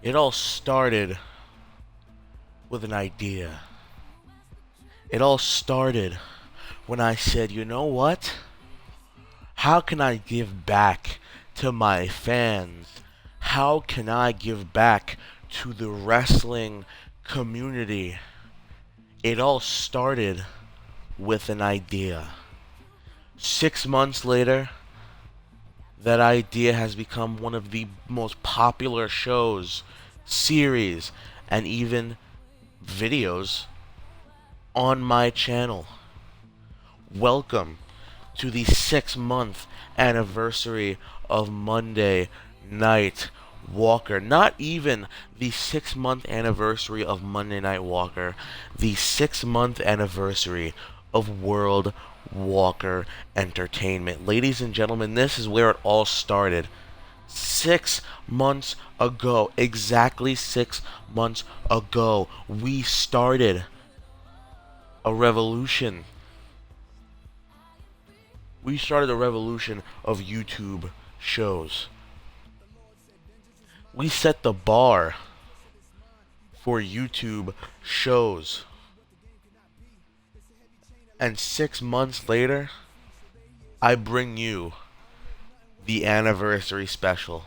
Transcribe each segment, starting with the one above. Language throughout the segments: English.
It all started with an idea. It all started when I said, you know what? How can I give back to my fans? How can I give back to the wrestling community? It all started with an idea. 6 months later, that idea has become one of the most popular shows, series, and even videos on my channel. Welcome to the 6 month anniversary of Monday Night Walker. Not even the 6 month anniversary of Monday Night Walker, the 6 month anniversary of World Walker Entertainment. Ladies and gentlemen, this is where it all started. 6 months ago, exactly 6 months ago, we started a revolution. We started a revolution of YouTube shows. We set the bar for YouTube shows. And 6 months later, I bring you the anniversary special.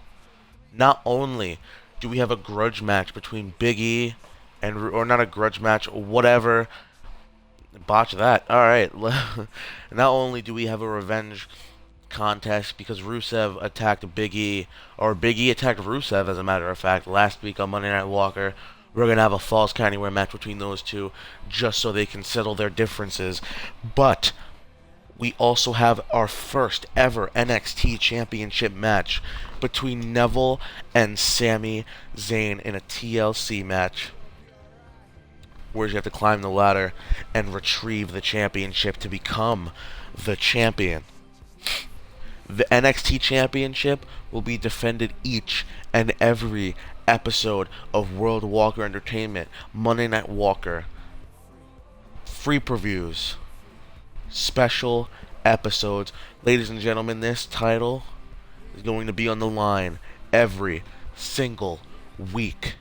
Not only do we have a grudge match between Big E and, or not a grudge match, whatever, botch that. Alright. Not only do we have a revenge contest because Rusev attacked Big E, or Big E attacked Rusev, as a matter of fact, last week on Monday Night Walker. We're going to have a Falls Count Anywhere match between those two just so they can settle their differences. But we also have our first ever NXT Championship match between Neville and Sami Zayn in a TLC match, where you have to climb the ladder and retrieve the championship to become the champion. The NXT Championship will be defended each and every episode of World Walker Entertainment, Monday Night Walker, free previews, special episodes. Ladies and gentlemen, this title is going to be on the line every single week.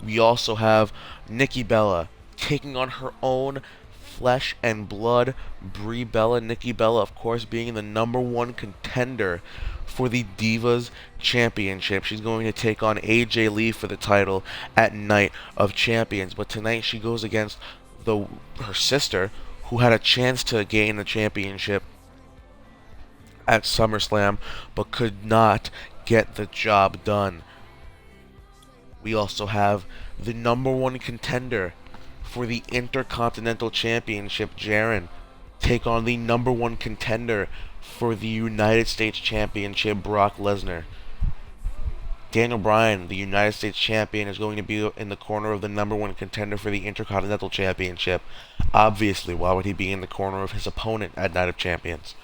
We also have Nikki Bella taking on her own flesh and blood Brie Bella. Nikki Bella, of course, being the #1 contender for the Divas Championship. She's going to take on AJ Lee for the title at Night of Champions. But tonight she goes against her sister, who had a chance to gain the championship at SummerSlam, but could not get the job done. We also have the #1 contender for the Intercontinental Championship, Jiren, take on the #1 contender for the United States Championship, Brock Lesnar. Daniel Bryan, the United States Champion, is going to be in the corner of the #1 contender for the Intercontinental Championship. Obviously, why would he be in the corner of his opponent at Night of Champions?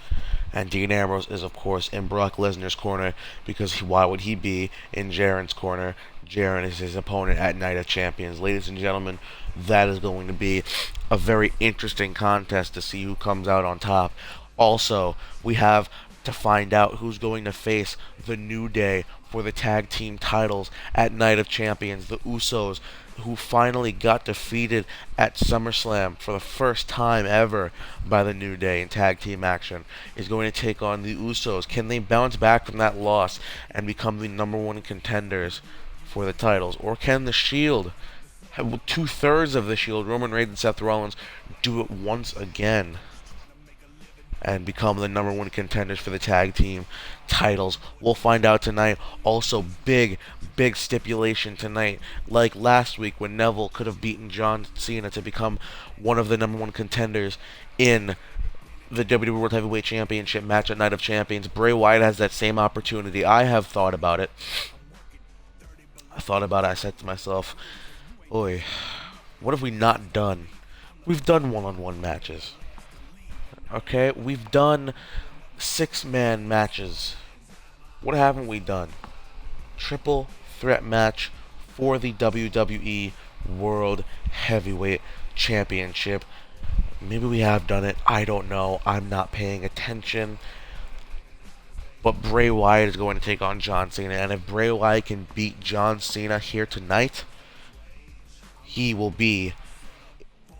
And Dean Ambrose is, of course, in Brock Lesnar's corner, because why would he be in Jiren's corner? Jiren is his opponent at Night of Champions. Ladies and gentlemen, that is going to be a very interesting contest to see who comes out on top. Also, we have to find out who's going to face the New Day for the tag team titles at Night of Champions. The Usos, who finally got defeated at SummerSlam for the first time ever by the New Day in tag team action, is going to take on the Usos. Can they bounce back from that loss and become the #1 contenders for the titles? Or can the Shield, 2/3 of the Shield, Roman Reigns and Seth Rollins, do it once again and become the #1 contenders for the tag team titles? We'll find out tonight. Also, big stipulation tonight. Like last week when Neville could have beaten John Cena to become one of the #1 contenders in the WWE World Heavyweight Championship match at Night of Champions, Bray Wyatt has that same opportunity. I have thought about it. I said to myself, "Oi, what have we not done? We've done one-on-one matches. Okay, we've done 6-man matches. What haven't we done? Triple threat match for the WWE World Heavyweight Championship. Maybe we have done it. I don't know. I'm not paying attention. But Bray Wyatt is going to take on John Cena, and if Bray Wyatt can beat John Cena here tonight, he will be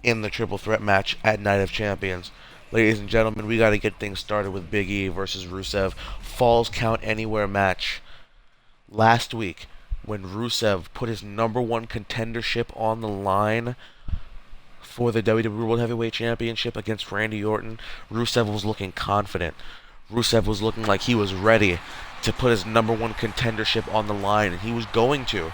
in the triple threat match at Night of Champions. Ladies and gentlemen, we got to get things started with Big E versus Rusev. Falls Count Anywhere match. Last week, when Rusev put his #1 contendership on the line for the WWE World Heavyweight Championship against Randy Orton, Rusev was looking confident. Rusev was looking like he was ready to put his #1 contendership on the line, and he was going to.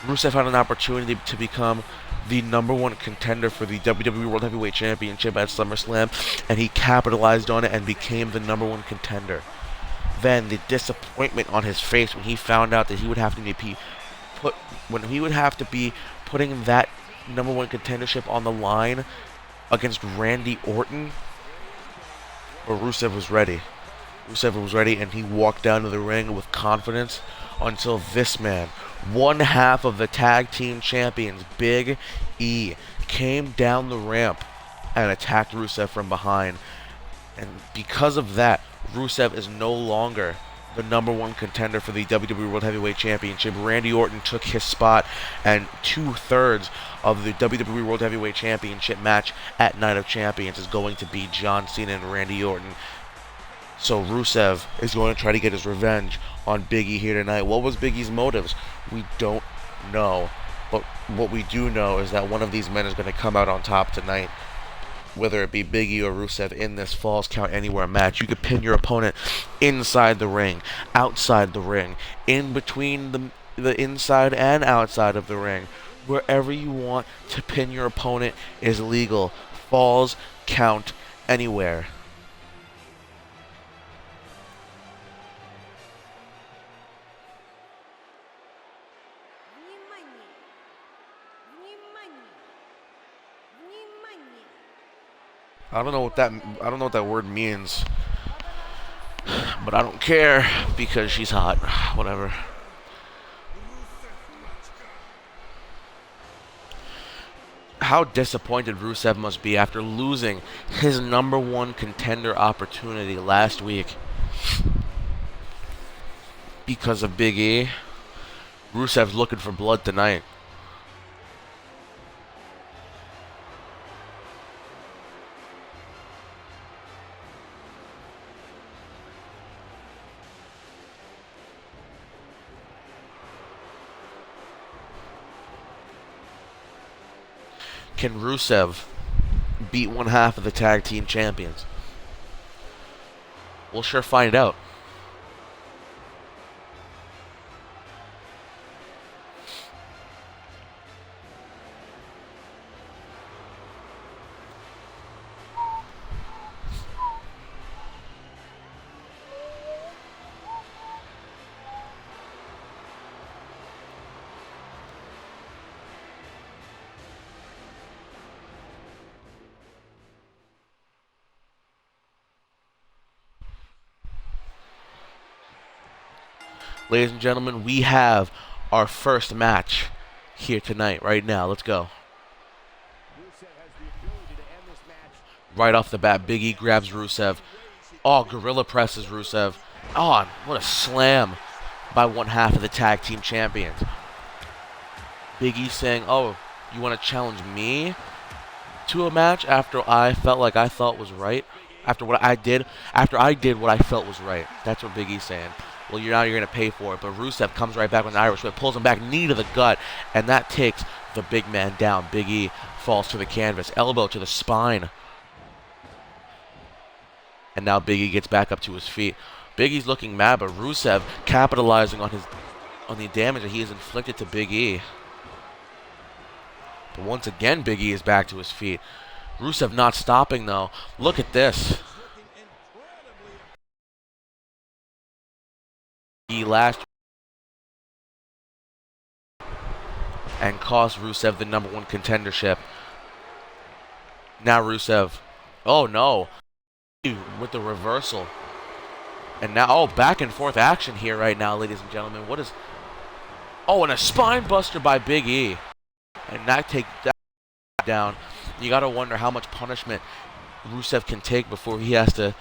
Rusev had an opportunity to become the #1 contender for the WWE World Heavyweight Championship at SummerSlam, and he capitalized on it and became the #1 contender. Then the disappointment on his face when he found out that he would have to be putting that #1 contendership on the line against Randy Orton. But Rusev was ready. Rusev was ready, and he walked down to the ring with confidence until this man, one half of the tag team champions, Big E, came down the ramp and attacked Rusev from behind. And because of that, Rusev is no longer the #1 contender for the WWE World Heavyweight Championship. Randy Orton took his spot, and 2/3 of the WWE World Heavyweight Championship match at Night of Champions is going to be John Cena and Randy Orton. So Rusev is going to try to get his revenge on Big E here tonight. What was Big E's motives? We don't know. But what we do know is that one of these men is going to come out on top tonight. Whether it be Big E or Rusev in this Falls Count Anywhere match. You could pin your opponent inside the ring, outside the ring, in between the inside and outside of the ring. Wherever you want to pin your opponent is legal. Falls Count Anywhere. I don't know what that word means, but I don't care because she's hot. Whatever. How disappointed Rusev must be after losing his #1 contender opportunity last week because of Big E. Rusev's looking for blood tonight. Can Rusev beat one half of the tag team champions? We'll sure find out. Ladies and gentlemen, we have our first match here tonight, right now. Let's go. Right off the bat, Big E grabs Rusev. Oh, gorilla presses Rusev. Oh, what a slam by one half of the tag team champions. Big E saying, oh, you want to challenge me to a match after I felt like I thought was right? After I did what I felt was right. That's what Big E's saying. Well, you're going to pay for it. But Rusev comes right back with an Irish whip, pulls him back, knee to the gut, and that takes the big man down. Big E falls to the canvas, elbow to the spine. And now Big E gets back up to his feet. Big E's looking mad, but Rusev capitalizing on the damage that he has inflicted to Big E. But once again, Big E is back to his feet. Rusev not stopping, though. Look at this. He last and cost Rusev the #1 contendership. Now Rusev, oh no, with the reversal. And now, oh, back and forth action here right now, ladies and gentlemen. What is, oh, and a spine buster by Big E. And that takes that down. You gotta wonder how much punishment Rusev can take before he has to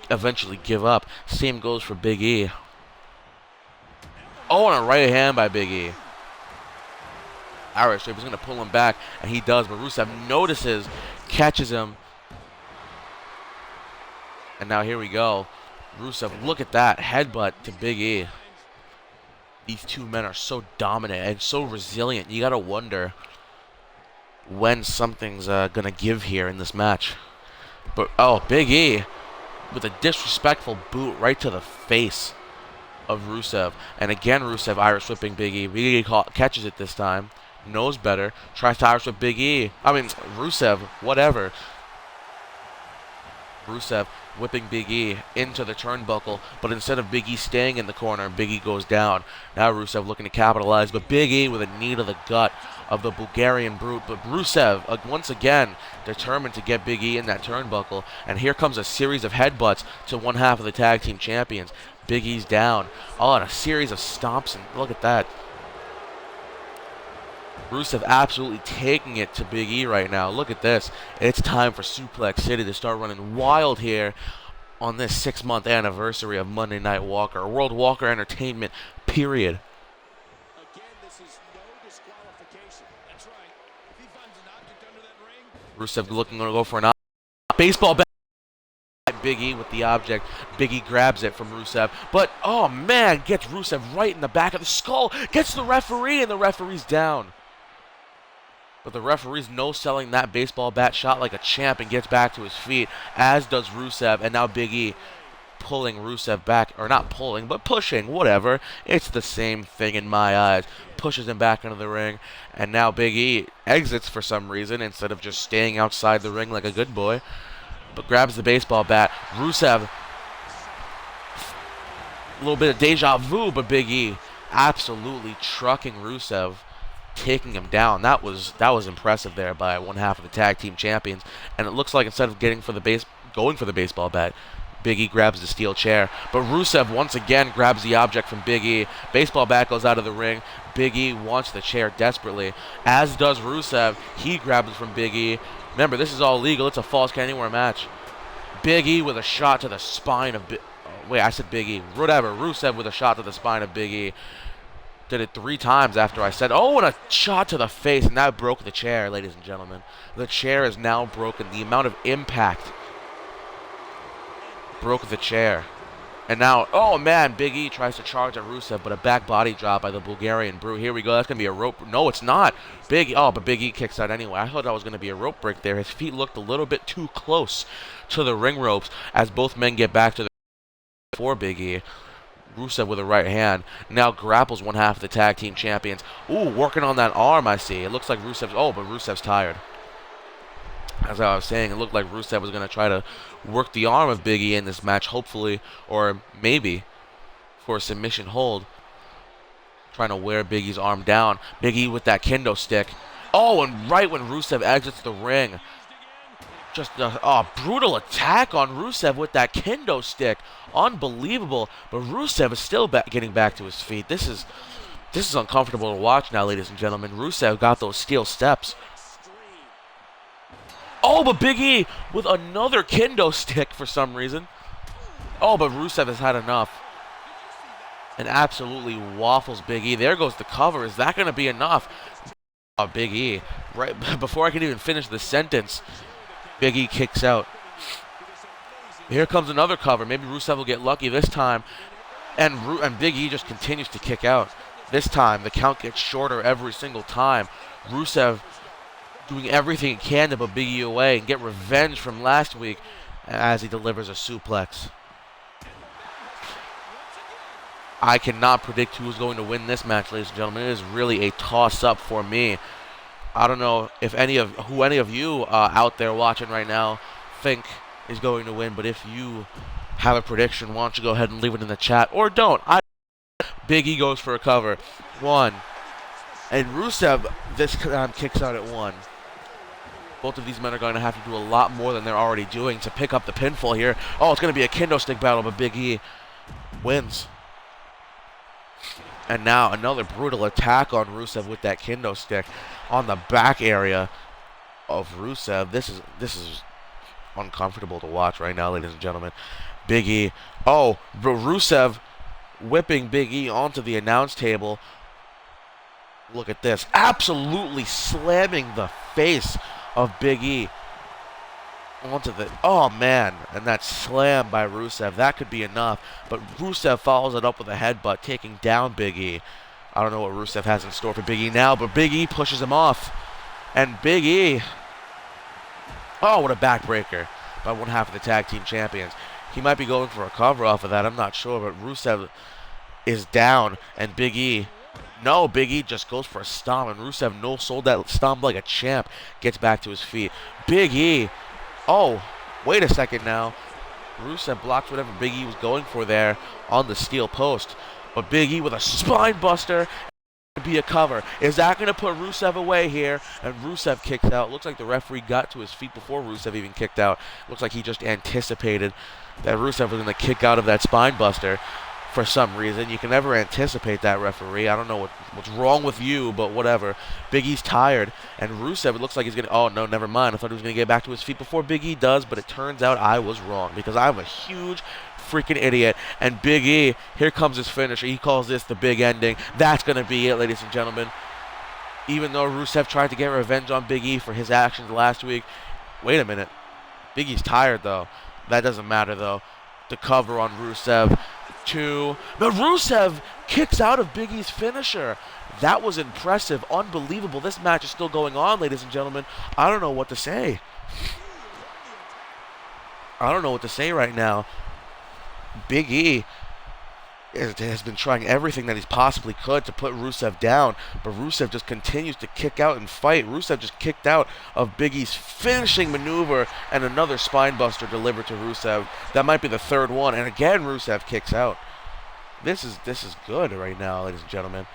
eventually give up. Same goes for Big E. Oh, and a right hand by Big E. Irish whip is going to pull him back, and he does, but Rusev notices, catches him. And now here we go. Rusev, look at that headbutt to Big E. These two men are so dominant and so resilient. You got to wonder when something's going to give here in this match. But, oh, Big E with a disrespectful boot right to the face of Rusev. And again, Rusev Irish whipping Big E. Big E catches it this time. Knows better. Tries to Irish whip Big E. Rusev, whatever. Rusev whipping Big E into the turnbuckle, but instead of Big E staying in the corner, Big E goes down. Now Rusev looking to capitalize, but Big E with a knee to the gut of the Bulgarian Brute. But Rusev, once again, determined to get Big E in that turnbuckle. And here comes a series of headbutts to one half of the tag team champions. Big E's down. Oh, and a series of stomps, and look at that. Rusev absolutely taking it to Big E right now. Look at this. It's time for Suplex City to start running wild here on this 6-month anniversary of Monday Night Walker. World Walker Entertainment, period. Again, this is no disqualification. That's right. If he finds an object under that ring. Rusev looking to go for an baseball bat. Big E with the object. Big E grabs it from Rusev. But, oh man, gets Rusev right in the back of the skull. Gets the referee, and the referee's down. But the referee's no-selling that baseball bat shot like a champ and gets back to his feet, as does Rusev. And now Big E pulling Rusev back, or not pulling, but pushing, whatever. It's the same thing in my eyes. Pushes him back into the ring, and now Big E exits for some reason instead of just staying outside the ring like a good boy. But grabs the baseball bat. Rusev, a little bit of deja vu, but Big E absolutely trucking Rusev, taking him down. That was impressive there by one half of the tag team champions. And it looks like instead of going for the baseball bat, Big E grabs the steel chair. But Rusev once again grabs the object from Big E. Baseball bat goes out of the ring. Big E wants the chair desperately, as does Rusev. He grabs it from Big E. Remember, this is all legal. It's a Falls Count Anywhere match. Big E with a shot to the spine of wait, I said Big E. Whatever. Rusev with a shot to the spine of Big E. Did it 3 times after I said, oh, and a shot to the face, and that broke the chair, ladies and gentlemen. The chair is now broken. The amount of impact broke the chair. And now, oh man, Big E tries to charge at Rusev, but a back body drop by the Bulgarian Brute. Here we go. That's going to be a rope. No, it's not. But Big E kicks out anyway. I thought that was going to be a rope break there. His feet looked a little bit too close to the ring ropes as both men get back to the for Big E. Rusev with a right hand now grapples one half of the tag team champions. Ooh, working on that arm, I see. It looks like Rusev's, but Rusev's tired. As I was saying, it looked like Rusev was going to try to work the arm of Big E in this match, hopefully, or maybe for a submission hold. Trying to wear Big E's arm down. Big E with that kendo stick. Oh, and right when Rusev exits the ring, just a brutal attack on Rusev with that kendo stick. Unbelievable. But Rusev is still getting back to his feet. This is uncomfortable to watch now, ladies and gentlemen. Rusev got those steel steps. Oh, but Big E with another kendo stick for some reason. Oh, but Rusev has had enough. And absolutely waffles Big E. There goes the cover. Is that going to be enough? Oh, Big E. Right before I can even finish the sentence, Big E kicks out. Here comes another cover. Maybe Rusev will get lucky this time. And Big E just continues to kick out. This time, the count gets shorter every single time. Rusev doing everything he can to put Big E away and get revenge from last week as he delivers a suplex. I cannot predict who is going to win this match, ladies and gentlemen. It is really a toss-up for me. I don't know if any of you out there watching right now think is going to win, but if you have a prediction, why don't you go ahead and leave it in the chat, or don't. Big E goes for a cover. 1. And Rusev this time kicks out at 1. Both of these men are going to have to do a lot more than they're already doing to pick up the pinfall here. Oh, it's going to be a kendo stick battle, but Big E wins. And now another brutal attack on Rusev with that kendo stick on the back area of Rusev. This is uncomfortable to watch right now, ladies and gentlemen. Big E. Oh, Rusev whipping Big E onto the announce table. Look at this. Absolutely slamming the face of Big E onto the... Oh, man. And that slam by Rusev. That could be enough. But Rusev follows it up with a headbutt, taking down Big E. I don't know what Rusev has in store for Big E now, but Big E pushes him off. And Big E... Oh, what a backbreaker by one half of the tag team champions. He might be going for a cover off of that. I'm not sure, but Rusev is down. And Big E... No, Big E just goes for a stomp, and Rusev no-sold that stomp like a champ. Gets back to his feet. Big E... Oh, wait a second now. Rusev blocks whatever Big E was going for there on the steel post. But Big E with a spine buster to be a cover. Is that going to put Rusev away here? And Rusev kicks out. Looks like the referee got to his feet before Rusev even kicked out. Looks like he just anticipated that Rusev was going to kick out of that spine buster. For some reason, you can never anticipate that, referee. I don't know what's wrong with you, but whatever. Big E's tired, and Rusev, it looks like he's going to... Oh, no, never mind. I thought he was going to get back to his feet before Big E does, but it turns out I was wrong, because I'm a huge freaking idiot. And Big E, here comes his finisher. He calls this the big ending. That's going to be it, ladies and gentlemen. Even though Rusev tried to get revenge on Big E for his actions last week. Wait a minute. Big E's tired, though. That doesn't matter, though. The cover on Rusev. But Rusev kicks out of Big E's finisher. That was impressive, unbelievable. This match is still going on, ladies and gentlemen. I don't know what to say. I don't know what to say right now. Big E has been trying everything that he's possibly could to put Rusev down, but Rusev just continues to kick out and fight. Rusev just kicked out of Big E's finishing maneuver, and another spinebuster delivered to Rusev. That might be the third one, and again Rusev kicks out. This is good right now, ladies and gentlemen.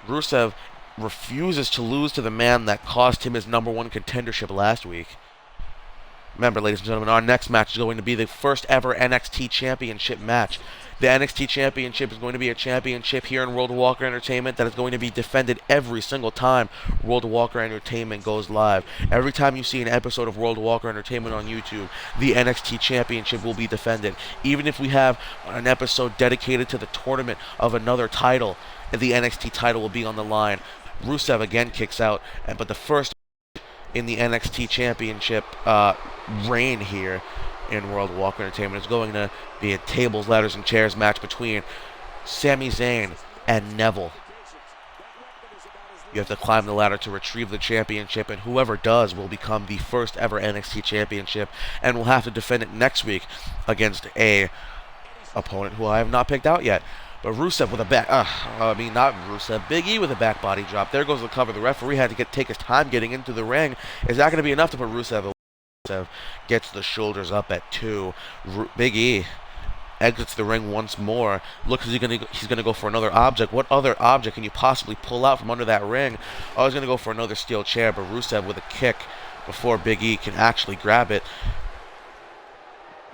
Rusev refuses to lose to the man that cost him his #1 contendership last week. Remember, ladies and gentlemen, our next match is going to be the first ever NXT Championship match. The NXT Championship is going to be a championship here in World of Walker Entertainment that is going to be defended every single time World of Walker Entertainment goes live. Every time you see an episode of World of Walker Entertainment on YouTube, the NXT Championship will be defended. Even if we have an episode dedicated to the tournament of another title, the NXT title will be on the line. Rusev again kicks out, but the first in the NXT Championship reign here in World of Walker Entertainment is going to be a tables, ladders, and chairs match between Sami Zayn and Neville. You have to climb the ladder to retrieve the championship, and whoever does will become the first ever NXT Championship, and will have to defend it next week against a opponent who I have not picked out yet. But Rusev with a back... not Rusev. Big E with a back body drop. There goes the cover. The referee had to take his time getting into the ring. Is that going to be enough to put Rusev away? Rusev gets the shoulders up at 2. Big E exits the ring once more. Looks he's gonna go for another object. What other object can you possibly pull out from under that ring? Oh, he's gonna go for another steel chair, but Rusev with a kick before Big E can actually grab it.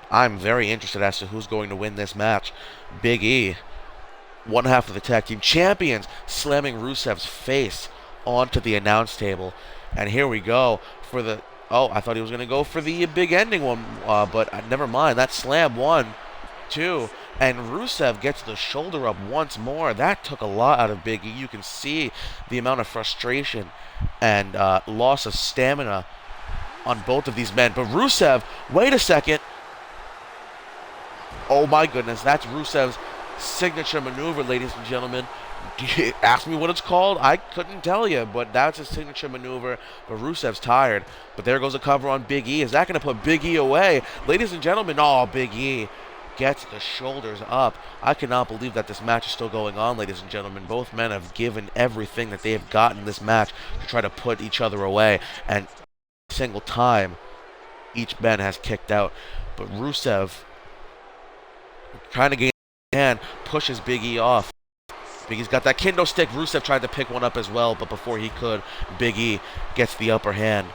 I'm very interested as to who's going to win this match. Big E, one half of the tag team champions, slamming Rusev's face onto the announce table. And here we go for the... Oh, I thought he was going to go for the big ending one, but never mind. That slam, 1, 2, and Rusev gets the shoulder up once more. That took a lot out of Big E. You can see the amount of frustration and loss of stamina on both of these men. But Rusev, wait a second. Oh my goodness, that's Rusev's signature maneuver, ladies and gentlemen. Ask me what it's called. I couldn't tell you, but that's his signature maneuver. But Rusev's tired. But there goes a cover on Big E. Is that going to put Big E away? Ladies and gentlemen, oh, Big E gets the shoulders up. I cannot believe that this match is still going on, ladies and gentlemen. Both men have given everything that they have got in this match to try to put each other away. And every single time, each man has kicked out. But Rusev, trying to gain a hand, pushes Big E off. Big E's got that kendo stick. Rusev tried to pick one up as well, but before he could, Big E gets the upper hand.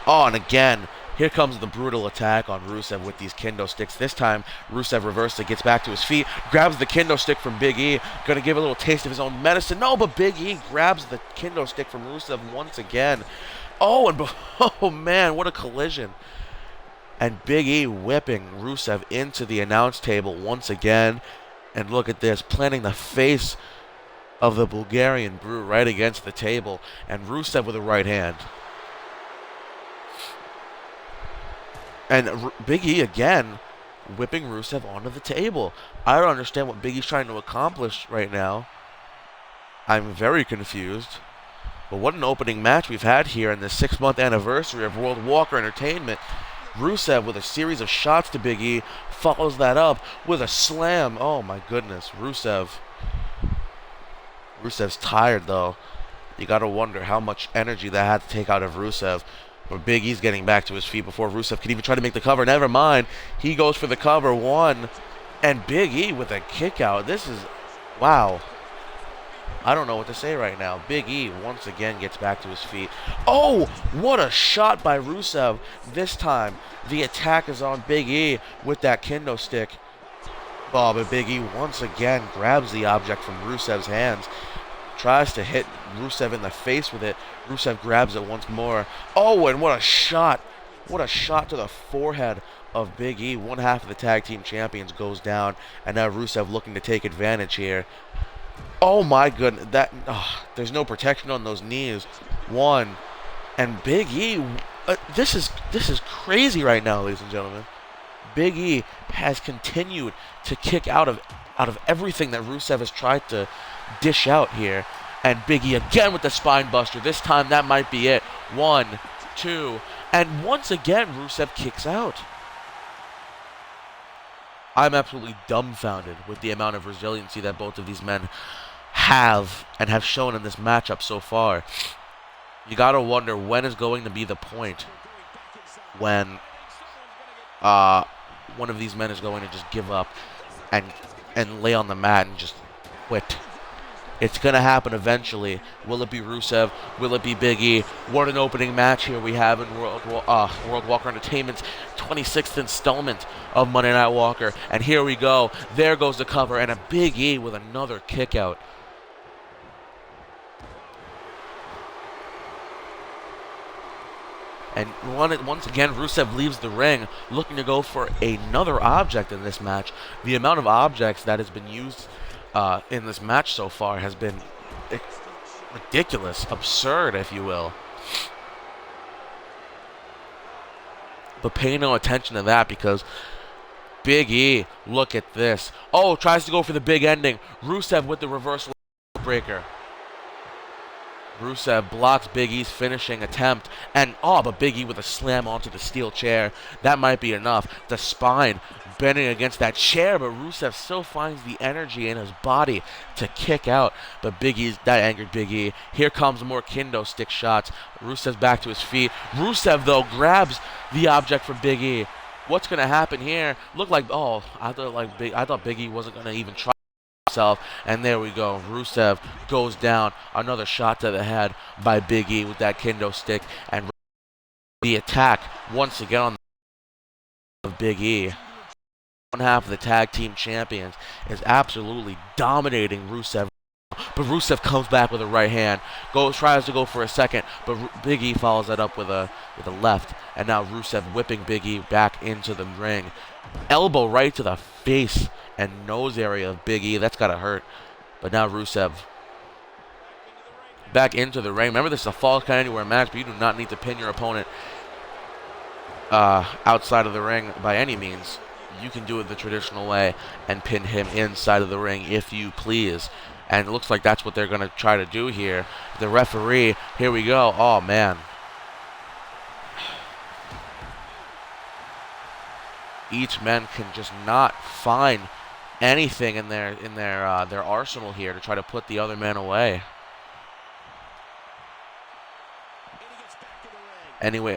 Oh, and again, here comes the brutal attack on Rusev with these kendo sticks. This time, Rusev reverses it, gets back to his feet, grabs the kendo stick from Big E, gonna give a little taste of his own medicine. No, but Big E grabs the kendo stick from Rusev once again. Oh, and oh man, what a collision. And Big E whipping Rusev into the announce table once again. And look at this, planting the face of the Bulgarian Brew right against the table. And Rusev with a right hand. And Big E again whipping Rusev onto the table. I don't understand what Big E's trying to accomplish right now. I'm very confused. But what an opening match we've had here in the 6-month anniversary of World Walker Entertainment. Rusev with a series of shots to Big E, follows that up with a slam. Oh my goodness, Rusev's tired though. You gotta wonder how much energy that had to take out of Rusev. But Big E's getting back to his feet before Rusev could even try to make the cover. Never mind, he goes for the cover, one, and Big E with a kick out. This is, wow. I don't know what to say right now. Big E once again gets back to his feet. Oh, what a shot by Rusev. This time, the attack is on Big E with that kendo stick. Oh, but Big E once again grabs the object from Rusev's hands. Tries to hit Rusev in the face with it. Rusev grabs it once more. Oh, and what a shot. What a shot to the forehead of Big E. One half of the tag team champions goes down. And now Rusev looking to take advantage here. Oh my goodness, there's no protection on those knees. One, and Big E, this is crazy right now, ladies and gentlemen. Big E has continued to kick out of everything that Rusev has tried to dish out here, and Big E again with the spine buster. This time that might be it. 1, 2, and once again Rusev kicks out. I'm absolutely dumbfounded with the amount of resiliency that both of these men have and have shown in this matchup so far. You gotta wonder when is going to be the point when one of these men is going to just give up and lay on the mat and just quit. It's going to happen eventually. Will it be Rusev? Will it be Big E? What an opening match here we have in World Walker Entertainment's 26th installment of Monday Night Walker. And here we go. There goes the cover and a Big E with another kick out. And once again, Rusev leaves the ring looking to go for another object in this match. The amount of objects that has been used in this match so far has been ridiculous, absurd, if you will. But pay no attention to that because Big E, look at this. Oh, tries to go for the big ending. Rusev with the reversal breaker. Rusev blocks Big E's finishing attempt. And, but Big E with a slam onto the steel chair. That might be enough. The spine bending against that chair, but Rusev still finds the energy in his body to kick out. But that angered Big E. Here comes more kendo stick shots. Rusev's back to his feet. Rusev, though, grabs the object from Big E. What's going to happen here? Looked like, I thought Big E wasn't going to even try himself, and there we go. Rusev goes down. Another shot to the head by Big E with that kendo stick, and the attack once again on the Big E. One half of the tag team champions is absolutely dominating Rusev, but Rusev comes back with a right hand, tries to go for a second, but Big E follows that up with a left, and now Rusev whipping Big E back into the ring. Elbow right to the face and nose area of Big E. That's gotta hurt. But now Rusev back into the ring. Remember, this is a Falls Count Anywhere match, but you do not need to pin your opponent outside of the ring by any means. You can do it the traditional way and pin him inside of the ring if you please. And it looks like that's what they're going to try to do here. The referee, here we go. Oh, man. Each man can just not find anything in their arsenal here to try to put the other man away. Anyway,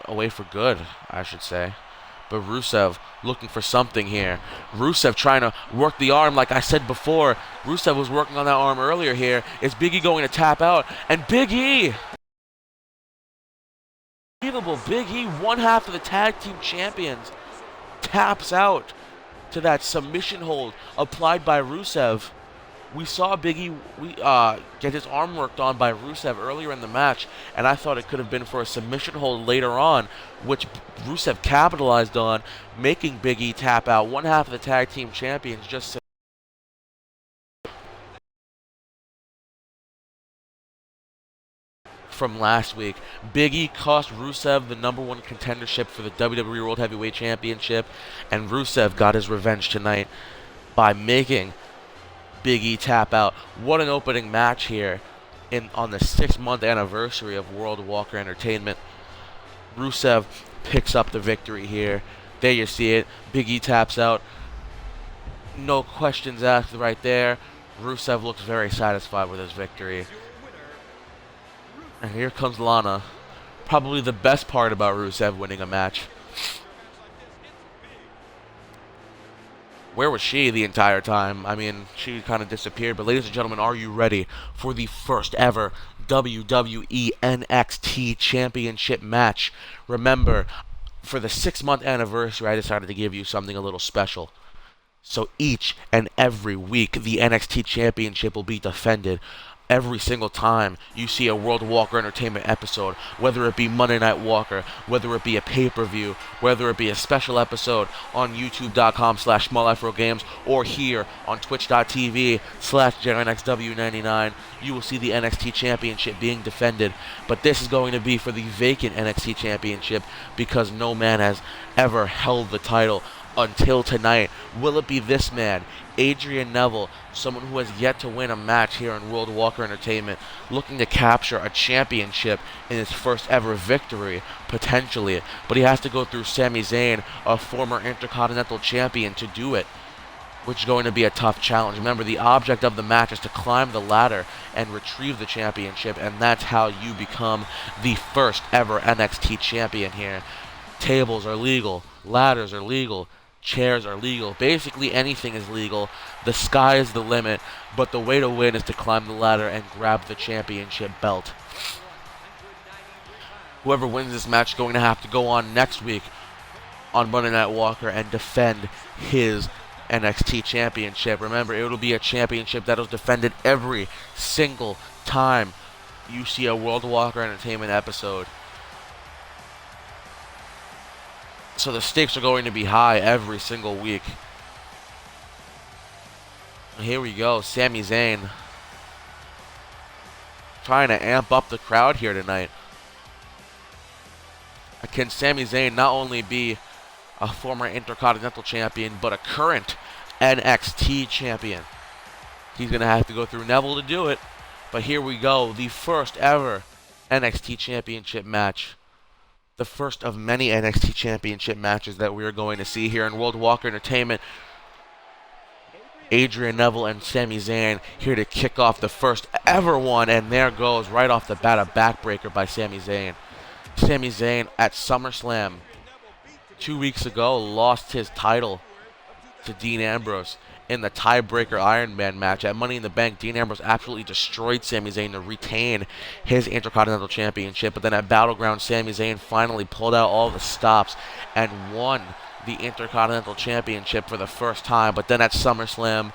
away for good, I should say. But Rusev looking for something here. Rusev trying to work the arm like I said before. Rusev was working on that arm earlier here. Is Big E going to tap out? And Big E! Unbelievable. Big E, one half of the tag team champions, taps out to that submission hold applied by Rusev. We saw Biggie get his arm worked on by Rusev earlier in the match, and I thought it could have been for a submission hold later on, which Rusev capitalized on, making Biggie tap out. One half of the tag team champions just from last week. Biggie cost Rusev the #1 contendership for the WWE World Heavyweight Championship, and Rusev got his revenge tonight by making Big E tap out. What an opening match here on the 6-month anniversary of World Walker Entertainment. Rusev picks up the victory here. There you see it. Big E taps out. No questions asked right there. Rusev looks very satisfied with his victory. And here comes Lana. Probably the best part about Rusev winning a match. Where was she the entire time? I mean, she kind of disappeared. But ladies and gentlemen, are you ready for the first ever WWE NXT Championship match? Remember, for the 6-month anniversary, I decided to give you something a little special. So each and every week, the NXT Championship will be defended. Every single time you see a World Walker Entertainment episode, whether it be Monday Night Walker, whether it be a pay-per-view, whether it be a special episode on youtube.com/SmallAfroGames, or here on twitch.tv/JarenXW99, you will see the NXT Championship being defended. But this is going to be for the vacant NXT Championship, because no man has ever held the title until tonight. Will it be this man, Adrian Neville, someone who has yet to win a match here in World Walker Entertainment, looking to capture a championship in his first ever victory, potentially, but he has to go through Sami Zayn, a former Intercontinental Champion, to do it, which is going to be a tough challenge. Remember, the object of the match is to climb the ladder and retrieve the championship, and that's how you become the first ever NXT champion here. Tables are legal, ladders are legal, chairs are legal. Basically anything is legal. The sky is the limit, but the way to win is to climb the ladder and grab the championship belt. Whoever wins this match is going to have to go on next week on Monday Night Walker and defend his NXT championship. Remember, it will be a championship that is defended every single time you see a World Walker Entertainment episode. So the stakes are going to be high every single week. Here we go, Sami Zayn trying to amp up the crowd here tonight. Can Sami Zayn not only be a former Intercontinental Champion, but a current NXT Champion? He's going to have to go through Neville to do it. But here we go, the first ever NXT Championship match. The first of many NXT Championship matches that we are going to see here in World Walker Entertainment. Adrian Neville and Sami Zayn here to kick off the first ever one, and there goes right off the bat a backbreaker by Sami Zayn. Sami Zayn at SummerSlam 2 weeks ago lost his title to Dean Ambrose in the tiebreaker Iron Man match. At Money in the Bank, Dean Ambrose absolutely destroyed Sami Zayn to retain his Intercontinental Championship. But then at Battleground, Sami Zayn finally pulled out all the stops and won the Intercontinental Championship for the first time. But then at SummerSlam,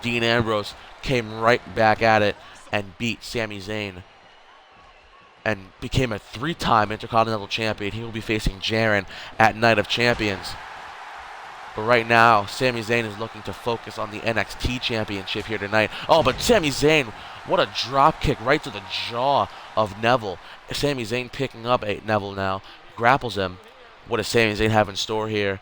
Dean Ambrose came right back at it and beat Sami Zayn and became a 3-time Intercontinental Champion. He will be facing Jiren at Night of Champions. But right now, Sami Zayn is looking to focus on the NXT Championship here tonight. Oh, but Sami Zayn, what a drop kick right to the jaw of Neville. Sami Zayn picking up Neville now, grapples him. What does Sami Zayn have in store here?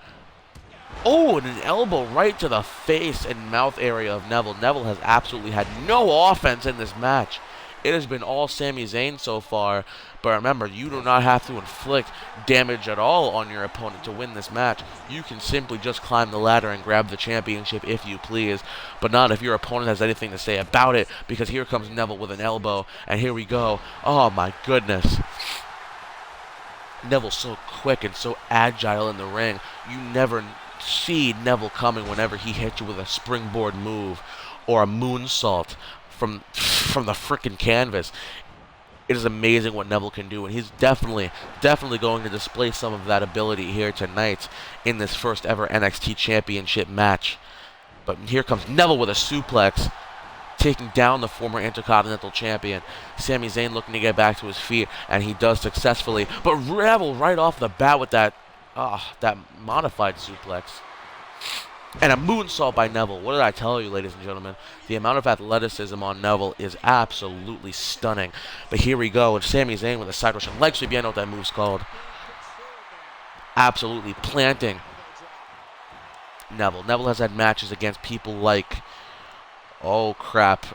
Oh, and an elbow right to the face and mouth area of Neville. Neville has absolutely had no offense in this match. It has been all Sami Zayn so far. But remember, you do not have to inflict damage at all on your opponent to win this match. You can simply just climb the ladder and grab the championship if you please. But not if your opponent has anything to say about it, because here comes Neville with an elbow. And here we go. Oh my goodness. Neville's so quick and so agile in the ring. You never see Neville coming whenever he hits you with a springboard move or a moonsault from the frickin' canvas. It is amazing what Neville can do, and he's definitely going to display some of that ability here tonight in this first ever NXT Championship match. But here comes Neville with a suplex. taking down the former Intercontinental Champion. Sami Zayn looking to get back to his feet, and he does successfully. But Neville right off the bat with that modified suplex. And a moonsault by Neville. What did I tell you, ladies and gentlemen? The amount of athleticism on Neville is absolutely stunning. But here we go, and Sami Zayn with a side rush and leg sweep. You know what that move's called. Absolutely planting Neville. Neville has had matches against people like... Oh, crap.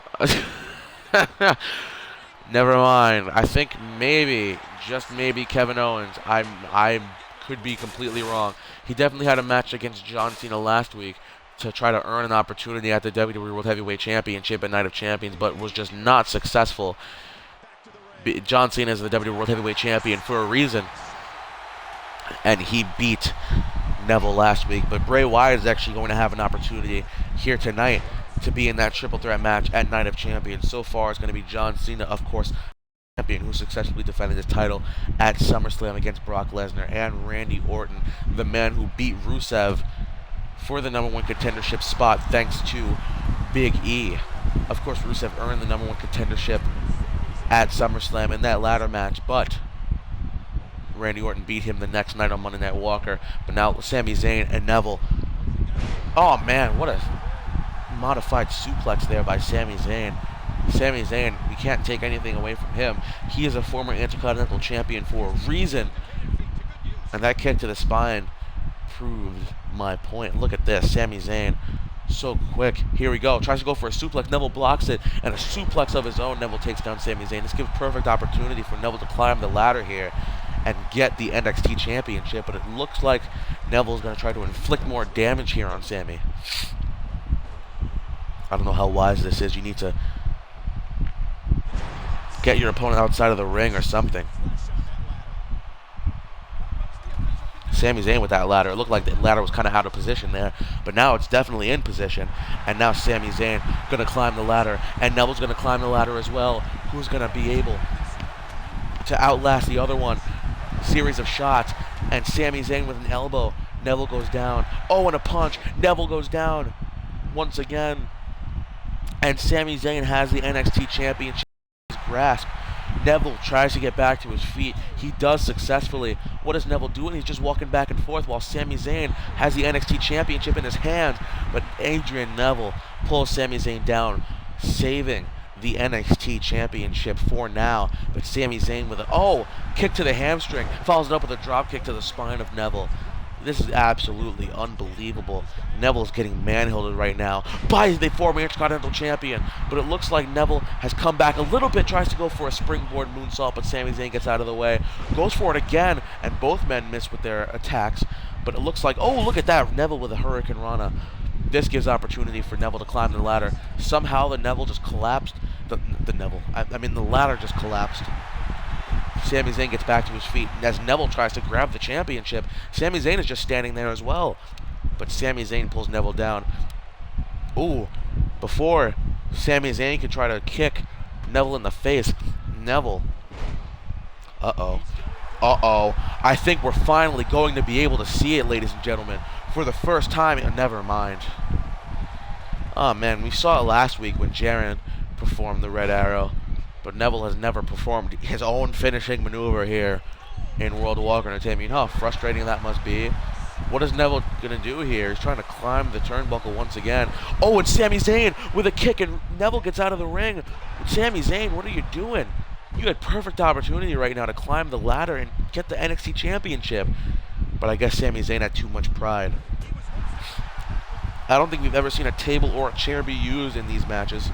Never mind. I think maybe, just maybe, Kevin Owens. I could be completely wrong. He definitely had a match against John Cena last week to try to earn an opportunity at the WWE World Heavyweight Championship at Night of Champions, but was just not successful. John Cena is the WWE World Heavyweight Champion for a reason, and he beat Neville last week. But Bray Wyatt is actually going to have an opportunity here tonight to be in that triple threat match at Night of Champions. So far, it's going to be John Cena, of course, champion, who successfully defended his title at SummerSlam against Brock Lesnar, and Randy Orton, the man who beat Rusev for the #1 contendership spot thanks to Big E. Of course, Rusev earned the #1 contendership at SummerSlam in that ladder match, but Randy Orton beat him the next night on Monday Night Walker. But now Sami Zayn and Neville. Oh man, what a modified suplex there by Sami Zayn. Sami Zayn, we can't take anything away from him. He is a former Intercontinental Champion for a reason. And that kick to the spine proved my point. Look at this, Sami Zayn, so quick. Here we go, tries to go for a suplex. Neville blocks it, and a suplex of his own. Neville takes down Sami Zayn. This gives perfect opportunity for Neville to climb the ladder here and get the NXT Championship. But it looks like Neville's going to try to inflict more damage here on Sami. I don't know how wise this is. You need to get your opponent outside of the ring or something. Sami Zayn with that ladder. It looked like the ladder was kind of out of position there, but now it's definitely in position. And now Sami Zayn going to climb the ladder, and Neville's going to climb the ladder as well. Who's going to be able to outlast the other one? Series of shots, and Sami Zayn with an elbow. Neville goes down. Oh, and a punch. Neville goes down once again. And Sami Zayn has the NXT Championship in his grasp. Neville tries to get back to his feet. He does successfully. What is Neville doing? He's just walking back and forth while Sami Zayn has the NXT Championship in his hands. But Adrian Neville pulls Sami Zayn down, saving the NXT Championship for now. But Sami Zayn with a kick to the hamstring, follows it up with a drop kick to the spine of Neville. This is absolutely unbelievable. Neville's getting manhandled right now by the former Intercontinental Champion. But it looks like Neville has come back a little bit, tries to go for a springboard moonsault, but Sami Zayn gets out of the way. Goes for it again, and both men miss with their attacks. But it looks like, oh, look at that, Neville with a Hurricane Rana. This gives opportunity for Neville to climb the ladder. Somehow the Neville just collapsed. The ladder just collapsed. Sami Zayn gets back to his feet, and as Neville tries to grab the championship, Sami Zayn is just standing there as well. But Sami Zayn pulls Neville down. Ooh, before Sami Zayn can try to kick Neville in the face, Neville. Uh-oh. I think we're finally going to be able to see it, ladies and gentlemen. For the first time, never mind. Oh man, we saw it last week when Jiren performed the Red Arrow. But Neville has never performed his own finishing maneuver here in World Walker Entertainment. You know how frustrating that must be? What is Neville going to do here? He's trying to climb the turnbuckle once again. Oh, and Sami Zayn with a kick, and Neville gets out of the ring. Sami Zayn, what are you doing? You had perfect opportunity right now to climb the ladder and get the NXT Championship. But I guess Sami Zayn had too much pride. I don't think we've ever seen a table or a chair be used in these matches.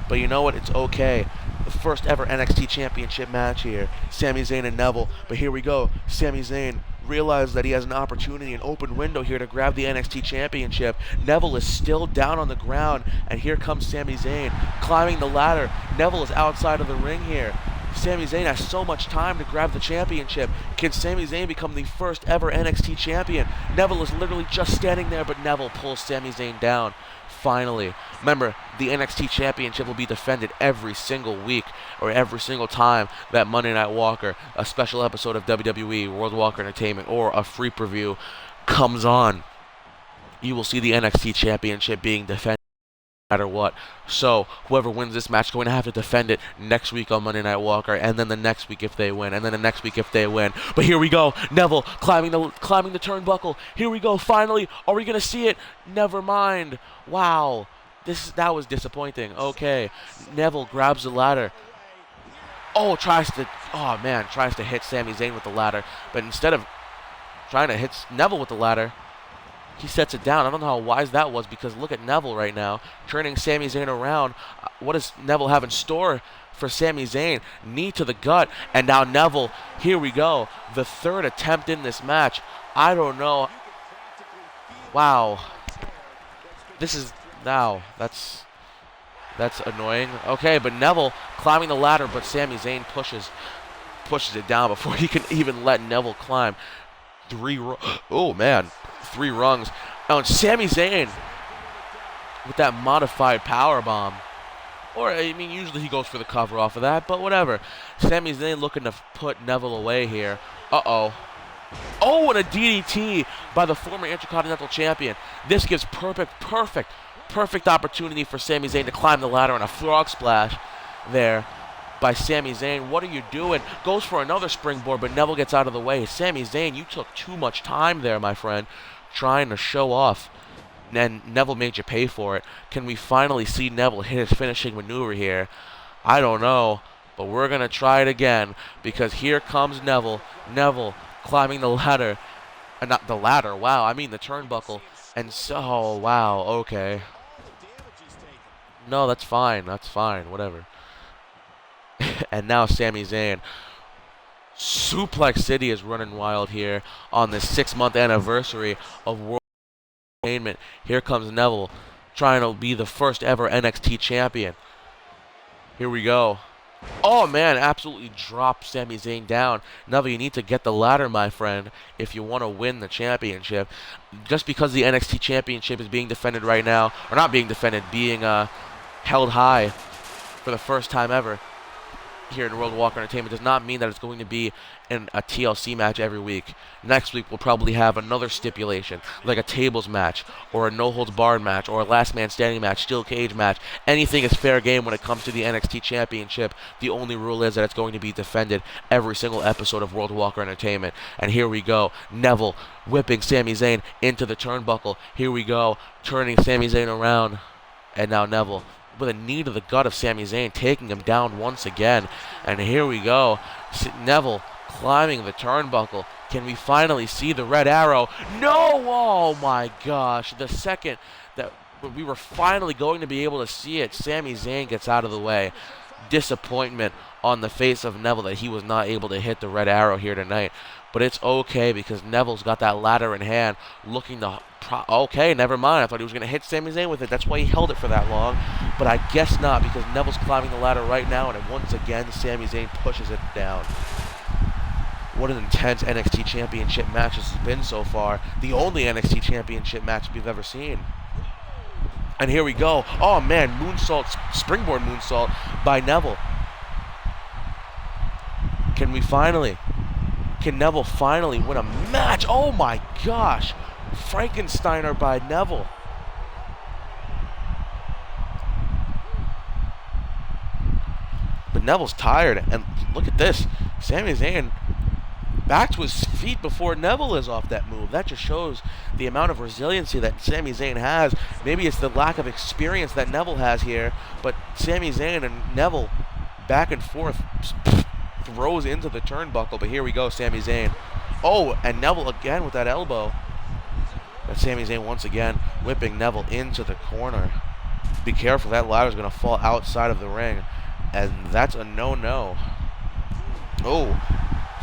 But you know what? It's okay. The first ever NXT Championship match here. Sami Zayn and Neville. But here we go. Sami Zayn realizes that he has an opportunity, an open window here to grab the NXT Championship. Neville is still down on the ground. And here comes Sami Zayn climbing the ladder. Neville is outside of the ring here. Sami Zayn has so much time to grab the championship. Can Sami Zayn become the first ever NXT champion? Neville is literally just standing there, but Neville pulls Sami Zayn down. Finally. Remember, the NXT Championship will be defended every single week or every single time that Monday Night Walker, a special episode of WWE, World Walker Entertainment, or a free preview comes on. You will see the NXT Championship being defended. matter what. So whoever wins this match is going to have to defend it next week on Monday Night Walker, and then the next week if they win, and then the next week if they win. But here we go, Neville climbing the turnbuckle. Here we go. Finally, are we gonna see it? Never mind. Wow, that was disappointing. Okay, Neville grabs the ladder. Oh, tries to hit Sami Zayn with the ladder, but instead of trying to hit Neville with the ladder, he sets it down. I don't know how wise that was, because look at Neville right now, turning Sami Zayn around. What does Neville have in store for Sami Zayn? Knee to the gut, and now Neville, here we go. The third attempt in this match. I don't know. Wow. That's annoying. Okay, but Neville climbing the ladder, but Sami Zayn pushes it down before he can even let Neville climb. Three rungs. Oh, and Sami Zayn with that modified power bomb. Or, I mean, usually he goes for the cover off of that, but whatever. Sami Zayn looking to put Neville away here. Uh-oh. Oh, and a DDT by the former Intercontinental Champion. This gives perfect opportunity for Sami Zayn to climb the ladder, and a frog splash there by Sami Zayn. What are you doing? Goes for another springboard, but Neville gets out of the way. Sami Zayn, you took too much time there, my friend, trying to show off. And Neville made you pay for it. Can we finally see Neville hit his finishing maneuver here? I don't know, but we're going to try it again, because here comes Neville. Neville climbing the ladder. Not the ladder, wow, I mean the turnbuckle. And so, wow, okay. No, that's fine, whatever. And now Sami Zayn. Suplex City is running wild here on the 6-month anniversary of World Entertainment. Here comes Neville, trying to be the first ever NXT champion. Here we go. Oh man, absolutely dropped Sami Zayn down. Neville, you need to get the ladder, my friend, if you want to win the championship. Just because the NXT championship is being defended right now, or not being defended, being held high for the first time ever here in World Walker Entertainment, does not mean that it's going to be in a TLC match every week. Next week we'll probably have another stipulation, like a tables match, or a no-holds-barred match, or a last man standing match, steel cage match. Anything is fair game when it comes to the NXT Championship. The only rule is that it's going to be defended every single episode of World Walker Entertainment. And here we go, Neville whipping Sami Zayn into the turnbuckle. Here we go, turning Sami Zayn around, and now Neville with a knee to the gut of Sami Zayn, taking him down once again. And here we go, Neville climbing the turnbuckle. Can we finally see the red arrow? No! Oh my gosh, the second that we were finally going to be able to see it, Sami Zayn gets out of the way. Disappointment on the face of Neville that he was not able to hit the red arrow here tonight. But it's okay, because Neville's got that ladder in hand, looking to... Okay, never mind. I thought he was going to hit Sami Zayn with it. That's why he held it for that long. But I guess not, because Neville's climbing the ladder right now, and once again, Sami Zayn pushes it down. What an intense NXT Championship match this has been so far. The only NXT Championship match we've ever seen. And here we go. Oh, man, moonsault, springboard moonsault by Neville. Can Neville finally win a match? Oh, my gosh. Frankensteiner by Neville. But Neville's tired, and look at this. Sami Zayn back to his feet before Neville is off that move. That just shows the amount of resiliency that Sami Zayn has. Maybe it's the lack of experience that Neville has here, but Sami Zayn and Neville back and forth, throws into the turnbuckle. But here we go, Sami Zayn. Oh, and Neville again with that elbow. But Sami Zayn once again whipping Neville into the corner. Be careful, that ladder's going to fall outside of the ring. And that's a no-no. Oh,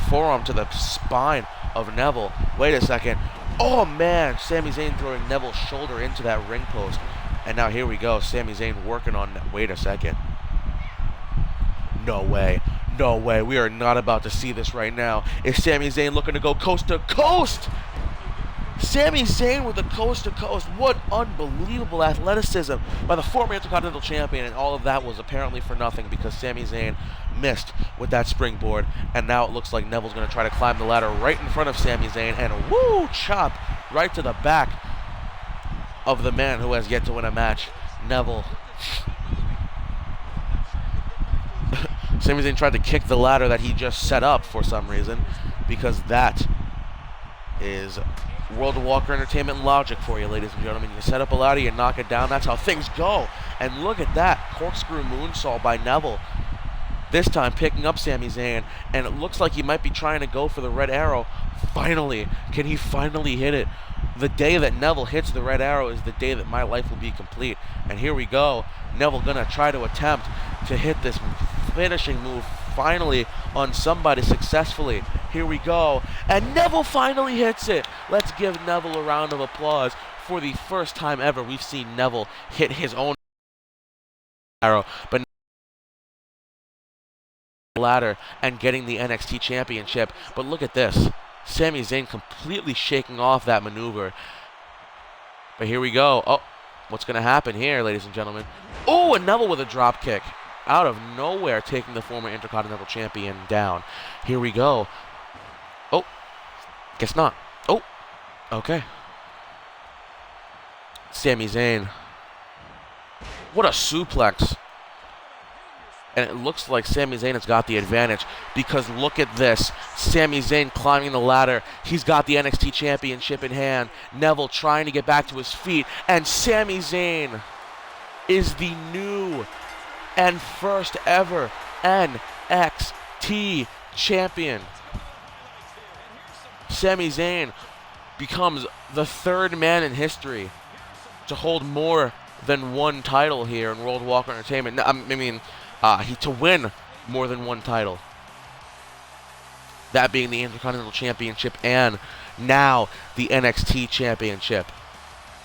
forearm to the spine of Neville. Wait a second. Oh, man. Sami Zayn throwing Neville's shoulder into that ring post. And now here we go. Sami Zayn working on... Wait a second. No way. No way. We are not about to see this right now. Is Sami Zayn looking to go coast to coast? Sami Zayn with the coast to coast. What unbelievable athleticism by the former Intercontinental Champion, and all of that was apparently for nothing because Sami Zayn missed with that springboard. And now it looks like Neville's going to try to climb the ladder right in front of Sami Zayn, and woo, chop right to the back of the man who has yet to win a match. Neville. Sami Zayn tried to kick the ladder that he just set up for some reason, because that is World of Walker Entertainment logic for you, ladies and gentlemen. You set up a ladder, you knock it down, that's how things go. And look at that, corkscrew moonsault by Neville. This time picking up Sami Zayn, and it looks like he might be trying to go for the red arrow. Finally, can he finally hit it? The day that Neville hits the red arrow is the day that my life will be complete. And here we go. Neville gonna try to attempt to hit this finishing move finally on somebody successfully. Here we go. And Neville finally hits it. Let's give Neville a round of applause. For the first time ever, we've seen Neville hit his own arrow. But ladder and getting the NXT Championship. But look at this. Sami Zayn completely shaking off that maneuver. But here we go. Oh, what's going to happen here, ladies and gentlemen? Oh, and Neville with a drop kick. Out of nowhere, taking the former Intercontinental Champion down. Here we go. Oh, guess not. Oh, okay. Sami Zayn. What a suplex. And it looks like Sami Zayn has got the advantage, because look at this. Sami Zayn climbing the ladder. He's got the NXT Championship in hand. Neville trying to get back to his feet. And Sami Zayn is the new and first ever NXT Champion. Sami Zayn becomes the third man in history to hold more than one title here in World of Walker Entertainment. To win more than one title. That being the Intercontinental Championship and now the NXT Championship.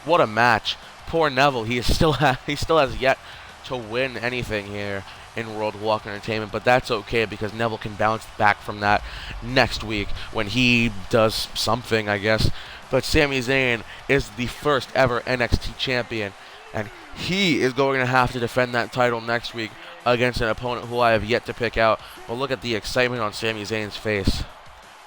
What a match. Poor Neville. He still has yet to win anything here in World of Walker Entertainment, but that's okay because Neville can bounce back from that next week when he does something, I guess. But Sami Zayn is the first ever NXT champion, and he is going to have to defend that title next week against an opponent who I have yet to pick out. But look at the excitement on Sami Zayn's face.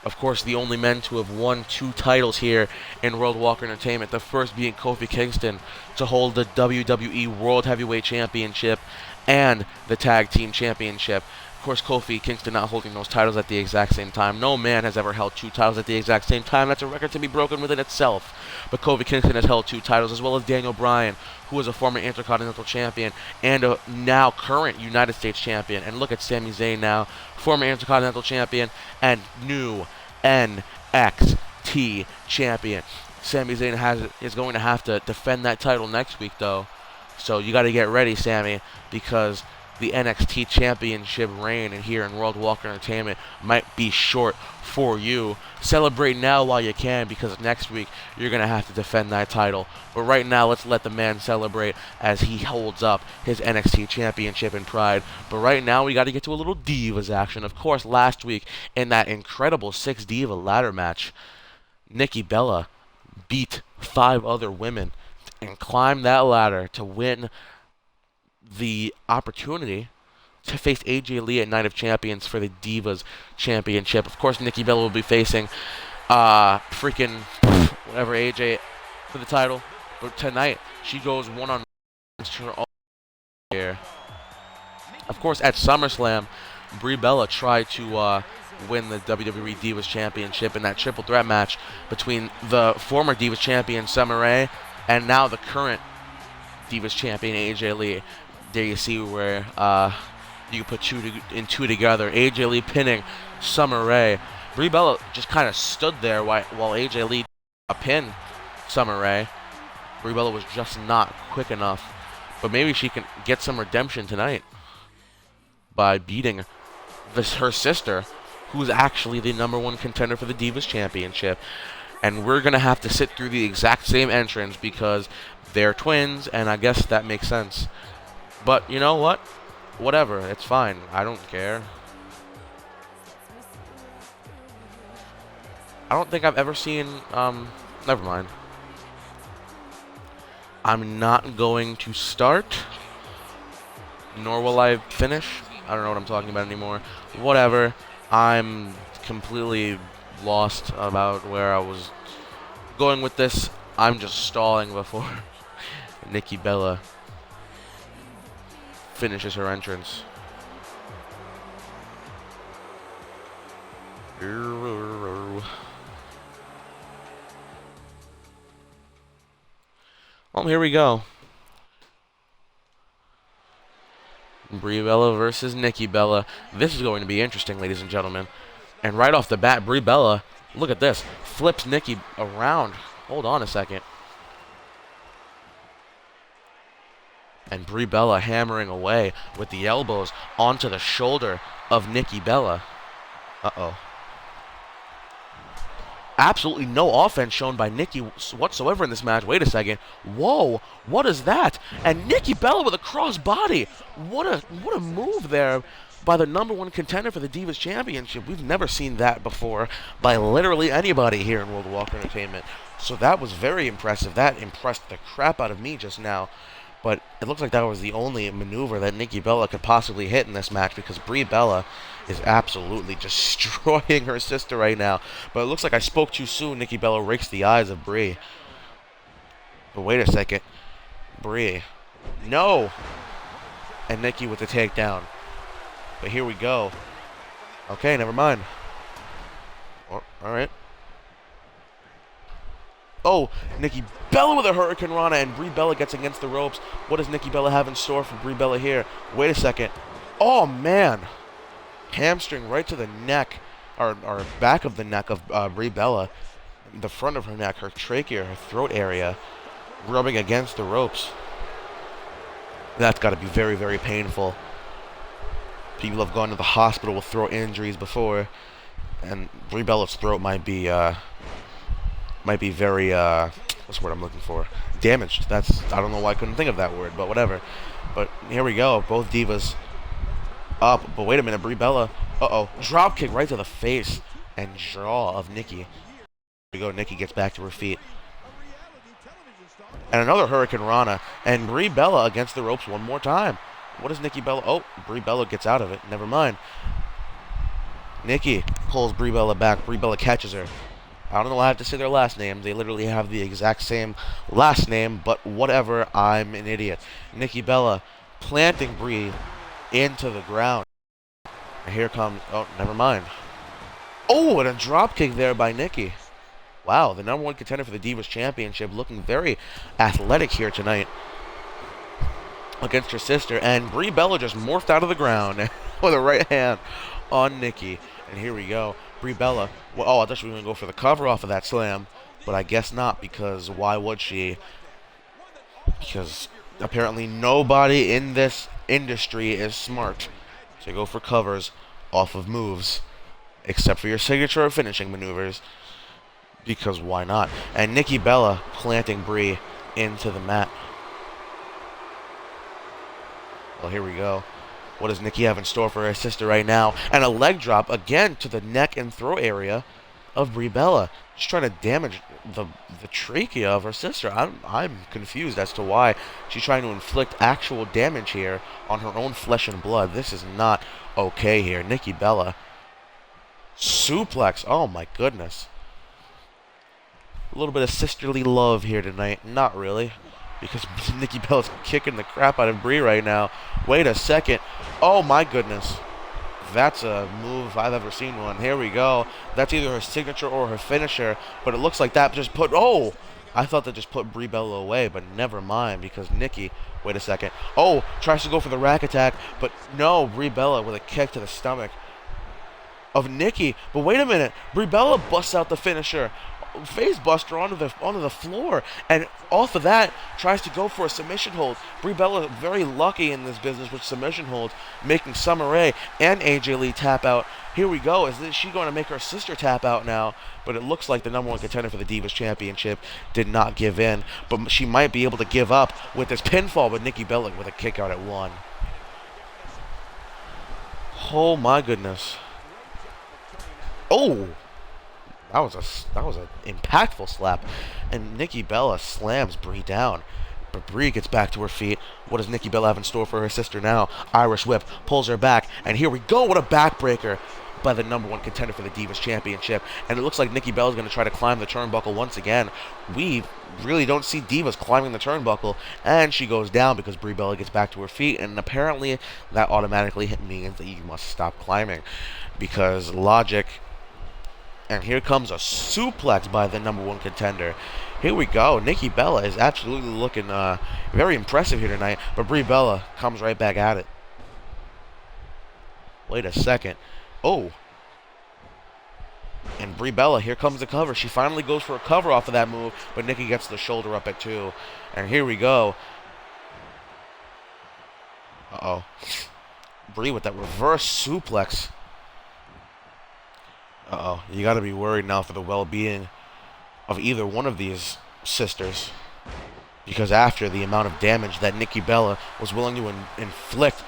Of course, the only men to have won 2 titles here in World of Walker Entertainment. The first being Kofi Kingston to hold the WWE World Heavyweight Championship and the Tag Team Championship. Of course, Kofi Kingston not holding those titles at the exact same time. No man has ever held 2 titles at the exact same time. That's a record to be broken within itself. But Kofi Kingston has held 2 titles, as well as Daniel Bryan, who was a former Intercontinental Champion and a now current United States Champion. And look at Sami Zayn now, former Intercontinental Champion and new NXT Champion. Sami Zayn is going to have to defend that title next week, though. So you got to get ready, Sami, because the NXT Championship reign here in World of Walker Entertainment might be short for you. Celebrate now while you can, because next week you're going to have to defend that title. But right now, let's let the man celebrate as he holds up his NXT Championship in pride. But right now, we got to get to a little Divas action. Of course, last week in that incredible 6 Diva ladder match, Nikki Bella beat 5 other women and climbed that ladder to win the opportunity to face AJ Lee at Night of Champions for the Divas Championship. Of course, Nikki Bella will be facing freaking whatever AJ for the title. But tonight, she goes one-on-one against her own here. Of course, at SummerSlam, Brie Bella tried to win the WWE Divas Championship in that triple threat match between the former Divas Champion Summer Rae and now the current Divas Champion AJ Lee. There you see where you put 2 and 2 together. AJ Lee pinning Summer Rae. Brie Bella just kind of stood there while AJ Lee pinned Summer Rae. Brie Bella was just not quick enough. But maybe she can get some redemption tonight by beating her sister, who's actually the #1 contender for the Divas Championship. And we're going to have to sit through the exact same entrance because they're twins, and I guess that makes sense. But you know what? Whatever. It's fine. I don't care. I don't think I've ever seen... never mind. I'm not going to start. Nor will I finish. I don't know what I'm talking about anymore. Whatever. I'm completely lost about where I was going with this. I'm just stalling before Nikki Bella finishes her entrance. Well, here we go. Brie Bella versus Nikki Bella. This is going to be interesting, ladies and gentlemen. And right off the bat, Brie Bella, look at this, flips Nikki around. Hold on a second. And Brie Bella hammering away with the elbows onto the shoulder of Nikki Bella. Uh-oh. Absolutely no offense shown by Nikki whatsoever in this match. Wait a second. Whoa, what is that? And Nikki Bella with a crossbody. What a move there by the #1 contender for the Divas Championship. We've never seen that before by literally anybody here in World of Walker Entertainment. So that was very impressive. That impressed the crap out of me just now. But it looks like that was the only maneuver that Nikki Bella could possibly hit in this match, because Brie Bella is absolutely destroying her sister right now. But it looks like I spoke too soon. Nikki Bella rakes the eyes of Brie. But wait a second. Brie. No! And Nikki with the takedown. But here we go. Okay, never mind. Alright. Oh, Nikki Bella with a Hurricane Rana, and Brie Bella gets against the ropes. What does Nikki Bella have in store for Brie Bella here? Wait a second. Oh, man. Hamstring right to the neck, or back of the neck of Brie Bella. The front of her neck, her trachea, her throat area, rubbing against the ropes. That's got to be very, very painful. People have gone to the hospital with throat injuries before, and Brie Bella's throat might be very, what's the word I'm looking for? Damaged. I don't know why I couldn't think of that word, but whatever. But here we go, both divas up. But wait a minute, Brie Bella, drop kick right to the face and jaw of Nikki. Here we go, Nikki gets back to her feet. And another Hurricane Rana, and Brie Bella against the ropes one more time. What is Nikki Bella? Oh, Brie Bella gets out of it. Never mind. Nikki pulls Brie Bella back. Brie Bella catches her. I don't know why I have to say their last names. They literally have the exact same last name, but whatever, I'm an idiot. Nikki Bella planting Brie into the ground. And here comes, oh, never mind. Oh, and a drop kick there by Nikki. Wow, the #1 contender for the Divas Championship looking very athletic here tonight against her sister. And Brie Bella just morphed out of the ground with a right hand on Nikki. And here we go. Brie Bella. Well, oh, I thought she was going to go for the cover off of that slam, but I guess not, because why would she? Because apparently nobody in this industry is smart to go for covers off of moves, except for your signature or finishing maneuvers, because why not? And Nikki Bella planting Brie into the mat. Well, here we go. What does Nikki have in store for her sister right now? And a leg drop again to the neck and throat area of Brie Bella. Just trying to damage the trachea of her sister. I'm confused as to why she's trying to inflict actual damage here on her own flesh and blood. This is not okay here. Nikki Bella. Suplex. Oh my goodness. A little bit of sisterly love here tonight. Not really, because Nikki Bella's kicking the crap out of Brie right now. Wait a second. Oh my goodness. That's a move if I've ever seen one. Here we go. That's either her signature or her finisher, but it looks like that just put, oh! I thought that just put Brie Bella away, but never mind, because Nikki, wait a second. Oh, tries to go for the rack attack, but no, Brie Bella with a kick to the stomach of Nikki. But wait a minute. Brie Bella busts out the finisher. Face buster onto the floor, and off of that tries to go for a submission hold. Brie Bella very lucky in this business with submission holds, making Summer Rae and AJ Lee tap out. Here we go. Is she going to make her sister tap out now? But it looks like the #1 contender for the Divas Championship did not give in, but she might be able to give up with this pinfall with Nikki Bella with a kick out at 1. Oh my goodness. Oh. That was an impactful slap, and Nikki Bella slams Brie down. But Brie gets back to her feet. What does Nikki Bella have in store for her sister now? Irish whip, pulls her back, and here we go. What a backbreaker by the #1 contender for the Divas Championship. And it looks like Nikki Bella is going to try to climb the turnbuckle once again. We really don't see Divas climbing the turnbuckle, and she goes down because Brie Bella gets back to her feet, and apparently that automatically means that you must stop climbing, because logic. And here comes a suplex by the #1 contender. Here we go. Nikki Bella is absolutely looking very impressive here tonight, but Brie Bella comes right back at it. Wait a second. Oh. And Brie Bella, here comes the cover. She finally goes for a cover off of that move, but Nikki gets the shoulder up at 2. And here we go. Uh-oh. Brie with that reverse suplex. Uh-oh. You got to be worried now for the well-being of either one of these sisters. Because after the amount of damage that Nikki Bella was willing to inflict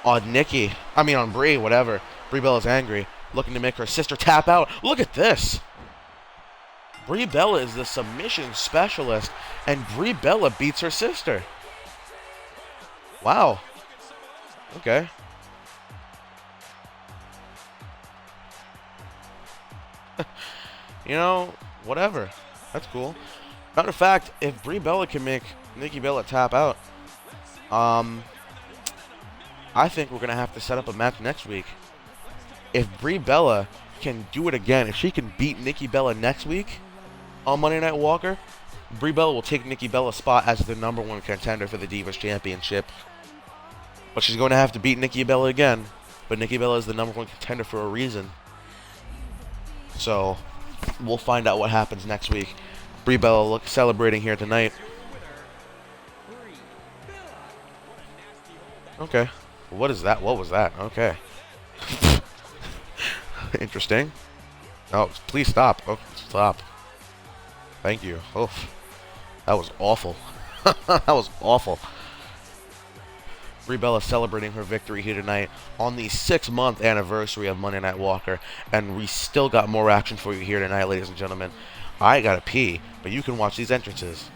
on on Brie, whatever. Brie Bella's angry, looking to make her sister tap out. Look at this. Brie Bella is the submission specialist, and Brie Bella beats her sister. Wow. Okay. You know, whatever. That's cool. Matter of fact, if Brie Bella can make Nikki Bella tap out, I think we're going to have to set up a match next week. If Brie Bella can do it again, if she can beat Nikki Bella next week on Monday Night Walker, Brie Bella will take Nikki Bella's spot as the #1 contender for the Divas Championship. But she's going to have to beat Nikki Bella again. But Nikki Bella is the #1 contender for a reason. So, we'll find out what happens next week. Brie Bella celebrating here tonight. Okay. What is that? What was that? Okay. Interesting. Oh, please stop. Oh, stop. Thank you. Oh, that was awful. That was awful. Brie Bella celebrating her victory here tonight on the 6-month anniversary of Monday Night Walker, and we still got more action for you here tonight, ladies and gentlemen. I gotta pee, but you can watch these entrances.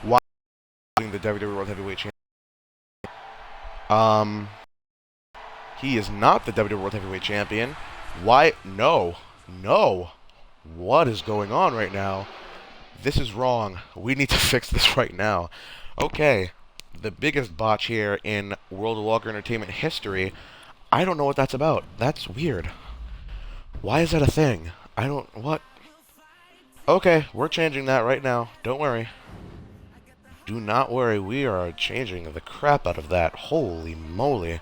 Why the WWE World Heavyweight Champion? He is not the WWE World Heavyweight Champion. Why? No. No. What is going on right now? This is wrong. We need to fix this right now. Okay. The biggest botch here in World of Walker Entertainment history. I don't know what that's about. That's weird. Why is that a thing? I don't... What? Okay, we're changing that right now. Don't worry. Do not worry. We are changing the crap out of that. Holy moly.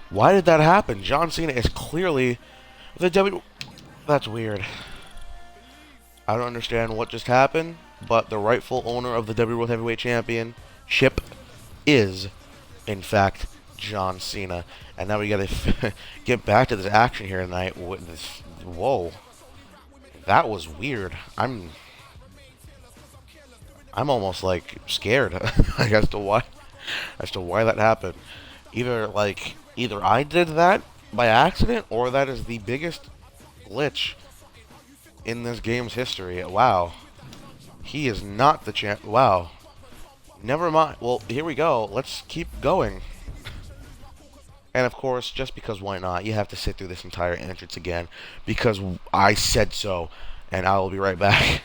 Why did that happen? John Cena is clearly the W... That's weird. I don't understand what just happened, but the rightful owner of the WWE World Heavyweight Championship is, in fact, John Cena. And now we gotta get back to this action here tonight. With this, whoa, that was weird. I'm almost like scared as to why that happened. Either I did that by accident, or that is the biggest glitch in this game's history. Wow. He is not the champ. Wow. Never mind. Well, here we go. Let's keep going. And of course, just because why not, you have to sit through this entire entrance again, because I said so, and I will be right back.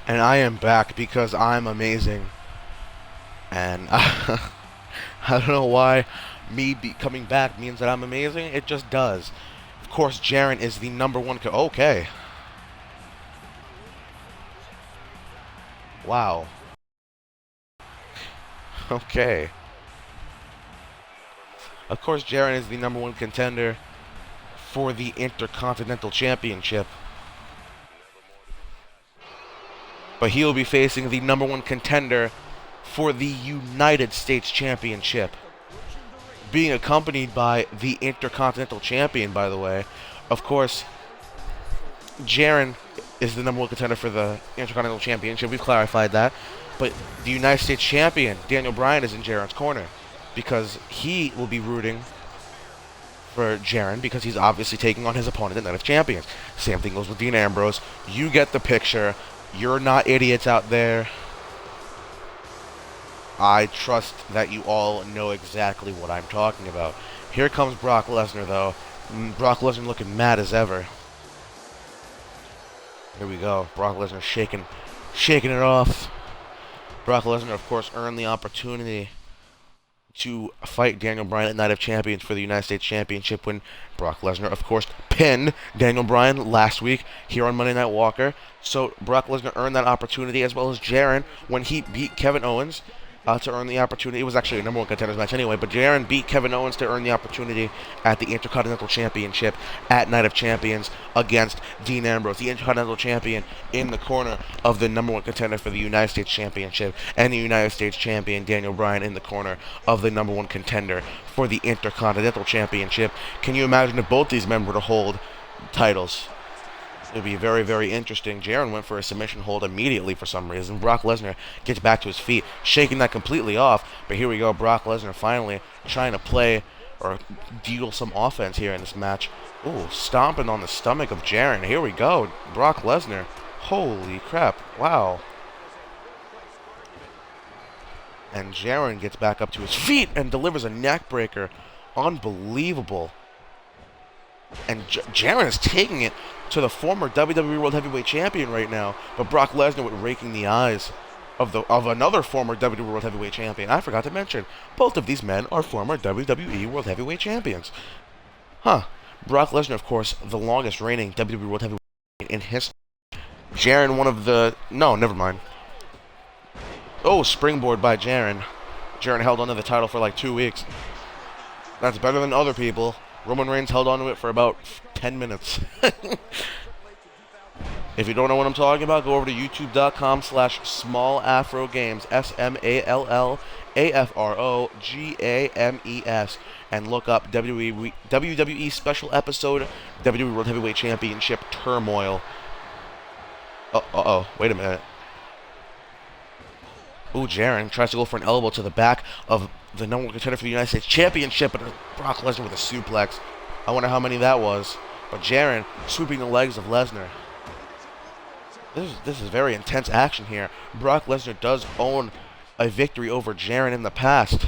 And I am back because I'm amazing. And I don't know why coming back means that I'm amazing. It just does. Of course, Jiren is the #1. Okay. Wow. Okay. Of course, Jiren is the #1 contender for the Intercontinental Championship. But he will be facing the #1 contender for the United States Championship. Being accompanied by the Intercontinental Champion, by the way. Of course, Jiren is the #1 contender for the Intercontinental Championship. We've clarified that. But the United States Champion, Daniel Bryan, is in Jiren's corner. Because he will be rooting for Jiren because he's obviously taking on his opponent at Night of Champions. Same thing goes with Dean Ambrose. You get the picture. You're not idiots out there. I trust that you all know exactly what I'm talking about. Here comes Brock Lesnar, though. Brock Lesnar looking mad as ever. Here we go. Brock Lesnar shaking it off. Brock Lesnar, of course, earned the opportunity to fight Daniel Bryan at Night of Champions for the United States Championship when Brock Lesnar, of course, pinned Daniel Bryan last week here on Monday Night Walker. So Brock Lesnar earned that opportunity, as well as Jiren when he beat Kevin Owens to earn the opportunity. It was actually a #1 contenders match anyway, but Jiren beat Kevin Owens to earn the opportunity at the Intercontinental Championship at Night of Champions against Dean Ambrose, the Intercontinental Champion, in the corner of the #1 contender for the United States Championship, and the United States Champion Daniel Bryan in the corner of the #1 contender for the Intercontinental Championship. Can you imagine if both these men were to hold titles? It would be very, very interesting. Jiren went for a submission hold immediately for some reason. Brock Lesnar gets back to his feet, shaking that completely off. But here we go. Brock Lesnar finally trying to play or deal some offense here in this match. Ooh, stomping on the stomach of Jiren. Here we go. Brock Lesnar. Holy crap. Wow. And Jiren gets back up to his feet and delivers a neck breaker. Unbelievable. And Jiren is taking it to the former WWE World Heavyweight Champion right now, but Brock Lesnar with raking the eyes of another former WWE World Heavyweight Champion. I forgot to mention, both of these men are former WWE World Heavyweight Champions. Huh. Brock Lesnar, of course, the longest reigning WWE World Heavyweight Champion in history. Jiren, one of the... No, never mind. Oh, springboard by Jiren. Jiren held onto the title for like 2 weeks. That's better than other people. Roman Reigns held on to it for about 10 minutes. If you don't know what I'm talking about, go over to youtube.com/smallafrogames, SMALLAFROGAMES, and look up WWE Special Episode WWE World Heavyweight Championship Turmoil. Uh-oh, wait a minute. Ooh, Jiren tries to go for an elbow to the back of the #1 contender for the United States Championship, but Brock Lesnar with a suplex. I wonder how many that was. But Jiren sweeping the legs of Lesnar. This is very intense action here. Brock Lesnar does own a victory over Jiren in the past.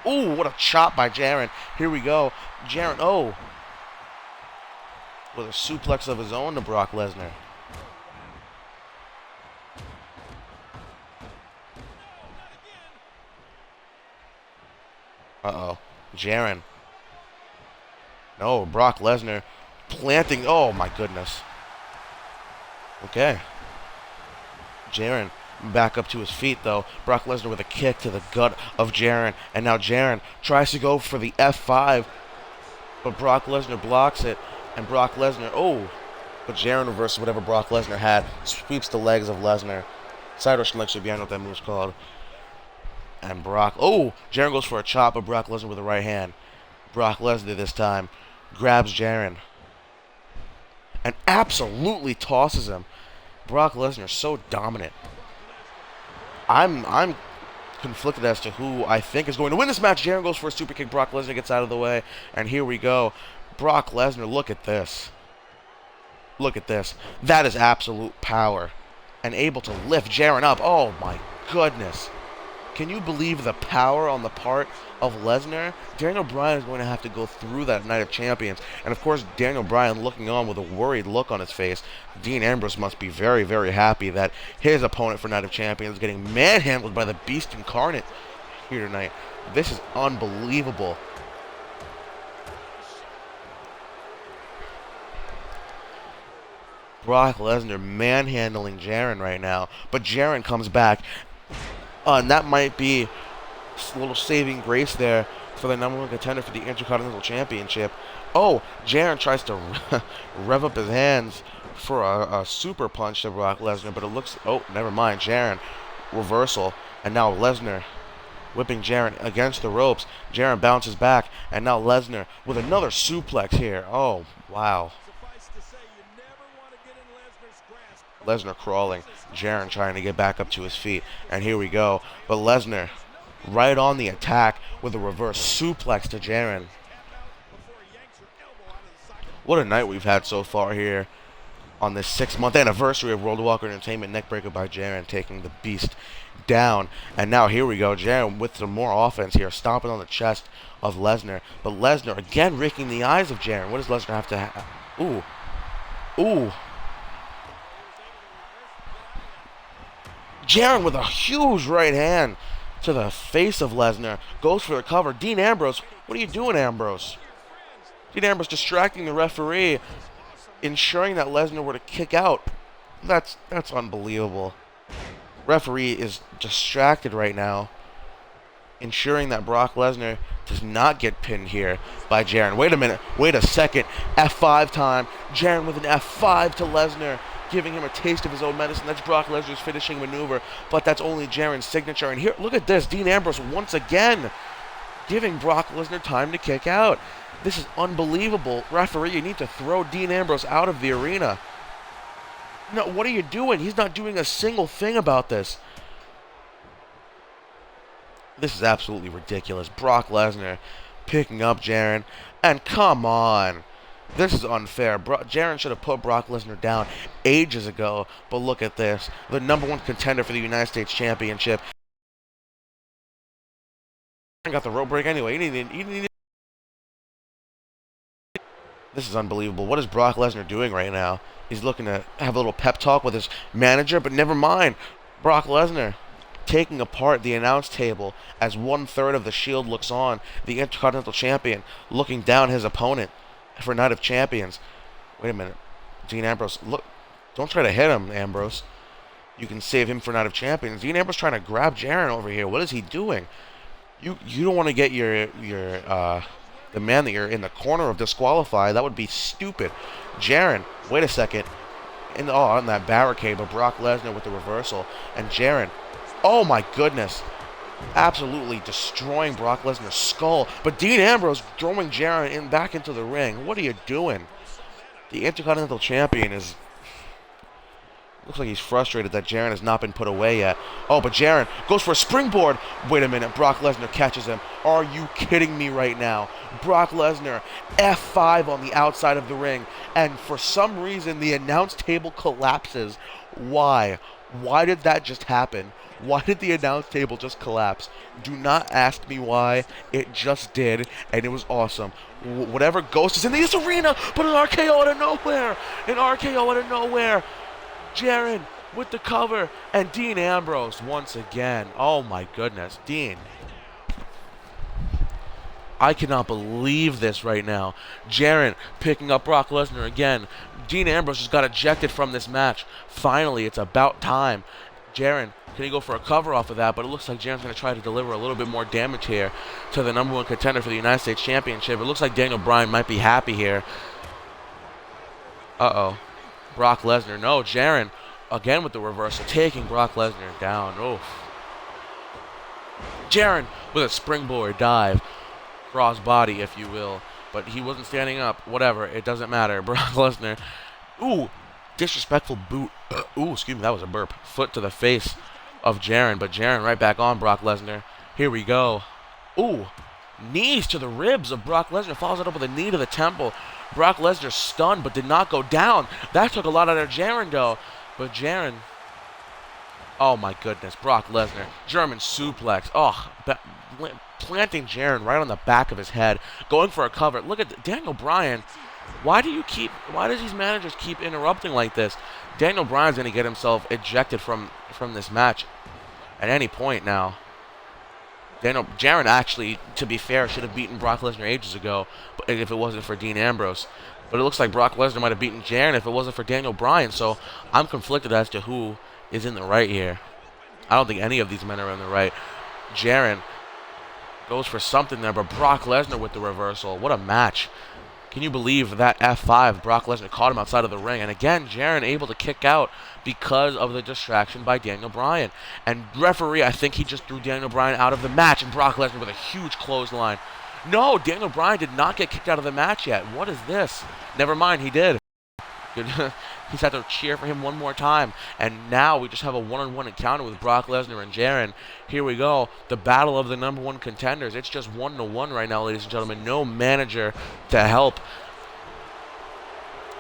Ooh, what a chop by Jiren. Here we go. Jiren, oh. With a suplex of his own to Brock Lesnar. Uh-oh. Jiren. No, Brock Lesnar planting. Oh, my goodness. Okay. Jiren back up to his feet, though. Brock Lesnar with a kick to the gut of Jiren. And now Jiren tries to go for the F5. But Brock Lesnar blocks it. And Brock Lesnar, oh. But Jiren reverses whatever Brock Lesnar had. Sweeps the legs of Lesnar. Side Russian leg sweep, I know what that move's called. And Brock, oh, Jiren goes for a chop of Brock Lesnar with the right hand. Brock Lesnar this time grabs Jiren and absolutely tosses him. Brock Lesnar so dominant. I'm conflicted as to who I think is going to win this match. Jiren goes for a super kick. Brock Lesnar gets out of the way, and here we go. Brock Lesnar, look at this. Look at this. That is absolute power, and able to lift Jiren up. Oh my goodness. Can you believe the power on the part of Lesnar? Daniel Bryan is going to have to go through that Night of Champions. And of course, Daniel Bryan looking on with a worried look on his face. Dean Ambrose must be very, very happy that his opponent for Night of Champions is getting manhandled by the Beast Incarnate here tonight. This is unbelievable. Brock Lesnar manhandling Jiren right now. But Jiren comes back. And that might be a little saving grace there for the #1 contender for the Intercontinental Championship. Oh, Jiren tries to rev up his hands for a super punch to Brock Lesnar, but it looks... Oh, never mind. Jiren, reversal. And now Lesnar whipping Jiren against the ropes. Jiren bounces back, and now Lesnar with another suplex here. Oh, wow. Lesnar crawling, Jiren trying to get back up to his feet, and here we go. But Lesnar right on the attack with a reverse suplex to Jiren. What a night we've had so far here on this 6-month anniversary of World Walker Entertainment. Neckbreaker by Jiren taking the Beast down. And now here we go, Jiren with some more offense here, stomping on the chest of Lesnar. But Lesnar again raking the eyes of Jiren. What does Lesnar have to have? Ooh. Ooh. Jiren with a huge right hand to the face of Lesnar. Goes for the cover. Dean Ambrose, what are you doing, Ambrose? Dean Ambrose distracting the referee, ensuring that Lesnar were to kick out. That's unbelievable. Referee is distracted right now, ensuring that Brock Lesnar does not get pinned here by Jiren. Wait a minute. Wait a second. F5 time. Jiren with an F5 to Lesnar, giving him a taste of his own medicine. That's Brock Lesnar's finishing maneuver, but that's only Jiren's signature. And here, look at this. Dean Ambrose once again giving Brock Lesnar time to kick out. This is unbelievable. Referee, you need to throw Dean Ambrose out of the arena. No, what are you doing? He's not doing a single thing about this. This is absolutely ridiculous. Brock Lesnar picking up Jiren. And come on. This is unfair. Jiren should have put Brock Lesnar down ages ago. But look at this. The #1 contender for the United States Championship. Got the rope break anyway. This is unbelievable. What is Brock Lesnar doing right now? He's looking to have a little pep talk with his manager, but never mind. Brock Lesnar taking apart the announce table as 1/3 of the Shield looks on. The Intercontinental Champion looking down his opponent for Night of Champions. Wait a minute. Dean Ambrose, look. Don't try to hit him, Ambrose. You can save him for Night of Champions. Dean Ambrose trying to grab Jiren over here. What is he doing? You don't want to get the man that you're in the corner of disqualified. That would be stupid. Jiren, wait a second. On that barricade, but Brock Lesnar with the reversal. And Jiren, oh my goodness. Absolutely destroying Brock Lesnar's skull. But Dean Ambrose throwing Jiren back into the ring. What are you doing? The Intercontinental Champion is... Looks like he's frustrated that Jiren has not been put away yet. Oh, but Jiren goes for a springboard. Wait a minute. Brock Lesnar catches him. Are you kidding me right now? Brock Lesnar, F5 on the outside of the ring. And for some reason, the announce table collapses. Why? Why did that just happen? Why did the announce table just collapse? Do not ask me why. It just did, and it was awesome. Whatever ghost is in this arena, but an RKO out of nowhere. An RKO out of nowhere. Jiren with the cover, and Dean Ambrose once again. Oh my goodness, Dean. I cannot believe this right now. Jiren picking up Brock Lesnar again. Dean Ambrose just got ejected from this match. Finally, it's about time. Jiren, can he go for a cover off of that? But it looks like Jiren's going to try to deliver a little bit more damage here to the #1 contender for the United States Championship. It looks like Daniel Bryan might be happy here. Uh-oh. Brock Lesnar. No, Jiren again with the reversal, taking Brock Lesnar down. Oh. Jiren with a springboard dive. Crossbody, if you will. But he wasn't standing up. Whatever. It doesn't matter. Brock Lesnar. Ooh. Disrespectful boot. Ooh, excuse me. That was a burp. Foot to the face of Jiren. But Jiren right back on Brock Lesnar. Here we go. Ooh. Knees to the ribs of Brock Lesnar. Follows it up with a knee to the temple. Brock Lesnar stunned but did not go down. That took a lot out of Jiren, though. But Jiren... Oh my goodness, Brock Lesnar, German suplex. Oh, planting Jiren right on the back of his head, going for a cover. Look at Daniel Bryan. Why does these managers keep interrupting like this? Daniel Bryan's going to get himself ejected from this match at any point now. Jiren actually, to be fair, should have beaten Brock Lesnar ages ago, but if it wasn't for Dean Ambrose. But it looks like Brock Lesnar might have beaten Jiren if it wasn't for Daniel Bryan. So I'm conflicted as to who is in the right here. I don't think any of these men are in the right. Jiren goes for something there, but Brock Lesnar with the reversal. What a match. Can you believe that F5? Brock Lesnar caught him outside of the ring. And again, Jiren able to kick out because of the distraction by Daniel Bryan. And referee, I think he just threw Daniel Bryan out of the match. And Brock Lesnar with a huge clothesline. No, Daniel Bryan did not get kicked out of the match yet. What is this? Never mind, he did. He's had to cheer for him one more time. And now we just have a one-on-one encounter with Brock Lesnar and Jiren. Here we go. The battle of the number one contenders. It's just 1-1 right now, ladies and gentlemen. No manager to help.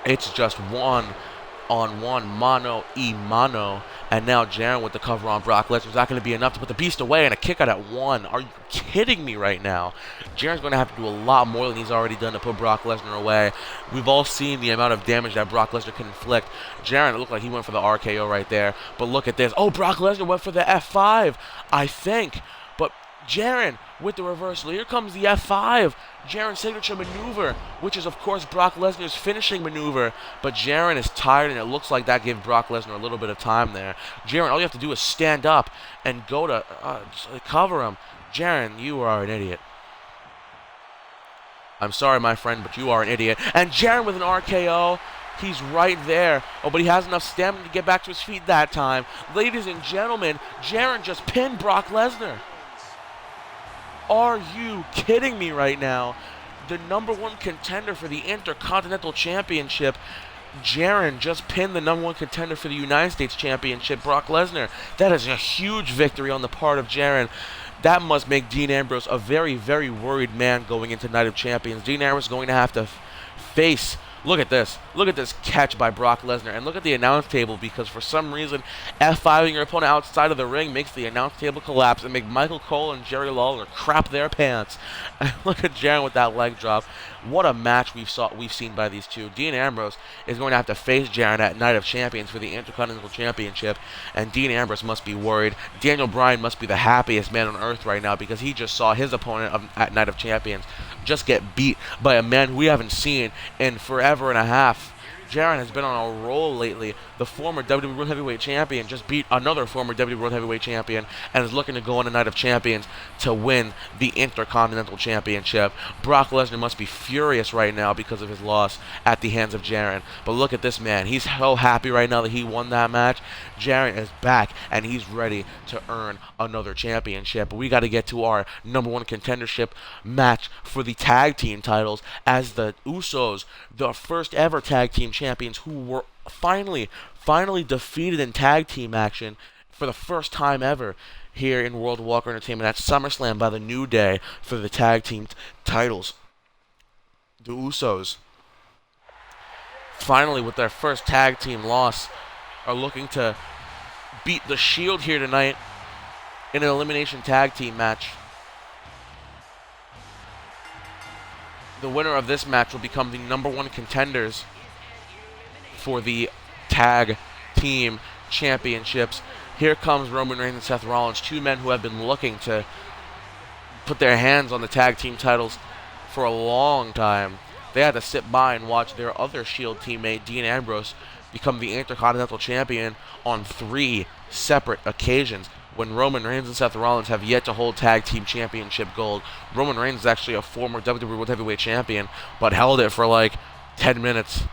It's just one-on-one, mano-y-mano. And now Jiren with the cover on Brock Lesnar. Is that going to be enough to put the beast away and a kick out at 1? Are you kidding me right now? Jiren's going to have to do a lot more than he's already done to put Brock Lesnar away. We've all seen the amount of damage that Brock Lesnar can inflict. Jiren, it looked like he went for the RKO right there. But look at this. Oh, Brock Lesnar went for the F5, I think. But Jiren with the reversal. Here comes the F5. Jiren's signature maneuver, which is, of course, Brock Lesnar's finishing maneuver. But Jiren is tired, and it looks like that gave Brock Lesnar a little bit of time there. Jiren, all you have to do is stand up and go to cover him. Jiren, you are an idiot. I'm sorry, my friend, but you are an idiot. And Jiren with an RKO. He's right there. Oh, but he has enough stamina to get back to his feet that time. Ladies and gentlemen, Jiren just pinned Brock Lesnar. Are you kidding me right now? The number one contender for the Intercontinental Championship, Jiren, just pinned the number one contender for the United States Championship, Brock Lesnar. That is a huge victory on the part of Jiren. That must make Dean Ambrose a very, very worried man going into Night of Champions. Dean Ambrose is going to have to face... Look at this. Look at this catch by Brock Lesnar. And look at the announce table, because for some reason, F5ing your opponent outside of the ring makes the announce table collapse and make Michael Cole and Jerry Lawler crap their pants. And look at Jiren with that leg drop. What a match we've seen by these two. Dean Ambrose is going to have to face Jiren at Night of Champions for the Intercontinental Championship, and Dean Ambrose must be worried. Daniel Bryan must be the happiest man on earth right now, because he just saw his opponent at Night of Champions just get beat by a man we haven't seen in forever and a half. Jiren has been on a roll lately. The former WWE World Heavyweight Champion just beat another former WWE World Heavyweight Champion and is looking to go on a Night of Champions to win the Intercontinental Championship. Brock Lesnar must be furious right now because of his loss at the hands of Jiren. But look at this man. He's so happy right now that he won that match. Jiren is back, and he's ready to earn another championship. But we got to get to our number one contendership match for the tag team titles, as the Usos, the first ever tag team champions, who were finally defeated in tag team action for the first time ever here in World Walker Entertainment at SummerSlam by the New Day for the tag team titles. The Usos, finally with their first tag team loss, are looking to beat the Shield here tonight in an elimination tag team match. The winner of this match will become the number one contenders for the tag team championships. Here comes Roman Reigns and Seth Rollins, two men who have been looking to put their hands on the tag team titles for a long time. They had to sit by and watch their other Shield teammate, Dean Ambrose, become the Intercontinental Champion on 3 separate occasions, when Roman Reigns and Seth Rollins have yet to hold tag team championship gold. Roman Reigns is actually a former WWE World Heavyweight Champion, but held it for like 10 minutes.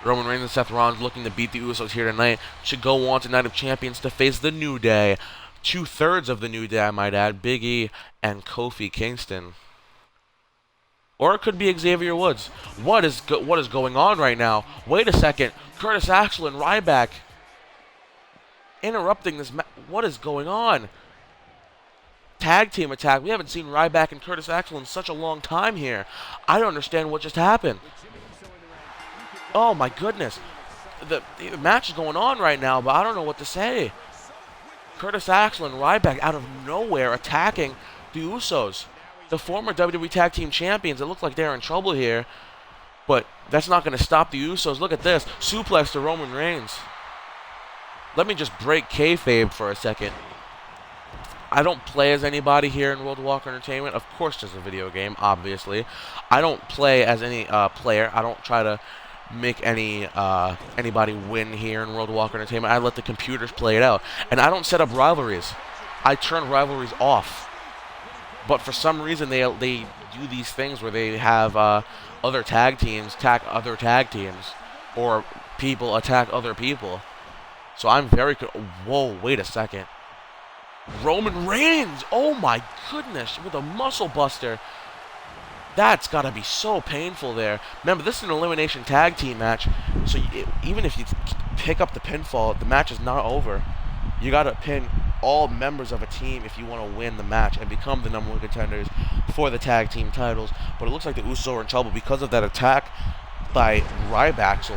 Roman Reigns and Seth Rollins looking to beat the Usos here tonight to go on to Night of Champions to face the New Day. 2/3 of the New Day, I might add, Big E and Kofi Kingston. Or it could be Xavier Woods. What is going on right now? Wait a second. Curtis Axel and Ryback interrupting this match. What is going on? Tag team attack. We haven't seen Ryback and Curtis Axel in such a long time here. I don't understand what just happened. Oh my goodness. the match is going on right now, but I don't know what to say. Curtis Axel and Ryback out of nowhere attacking the Usos, the former WWE Tag Team Champions. It looks like they're in trouble here, but that's not going to stop the Usos. Look at this. Suplex to Roman Reigns. Let me just break kayfabe for a second. I don't play as anybody here in World of Walker Entertainment. Of course, there's a video game, obviously. I don't play as any player. I don't try to make anybody win here in World of Walker Entertainment. I let the computers play it out. And I don't set up rivalries. I turn rivalries off. But for some reason, they do these things where they have other tag teams attack other tag teams, or people attack other people. So I'm very... Whoa, wait a second. Roman Reigns! Oh my goodness, with a muscle buster. That's got to be so painful there. Remember, this is an elimination tag team match, so even if you pick up the pinfall, the match is not over. You got to pin all members of a team if you want to win the match and become the #1 contenders for the tag team titles. But it looks like the Usos are in trouble because of that attack by Ryback.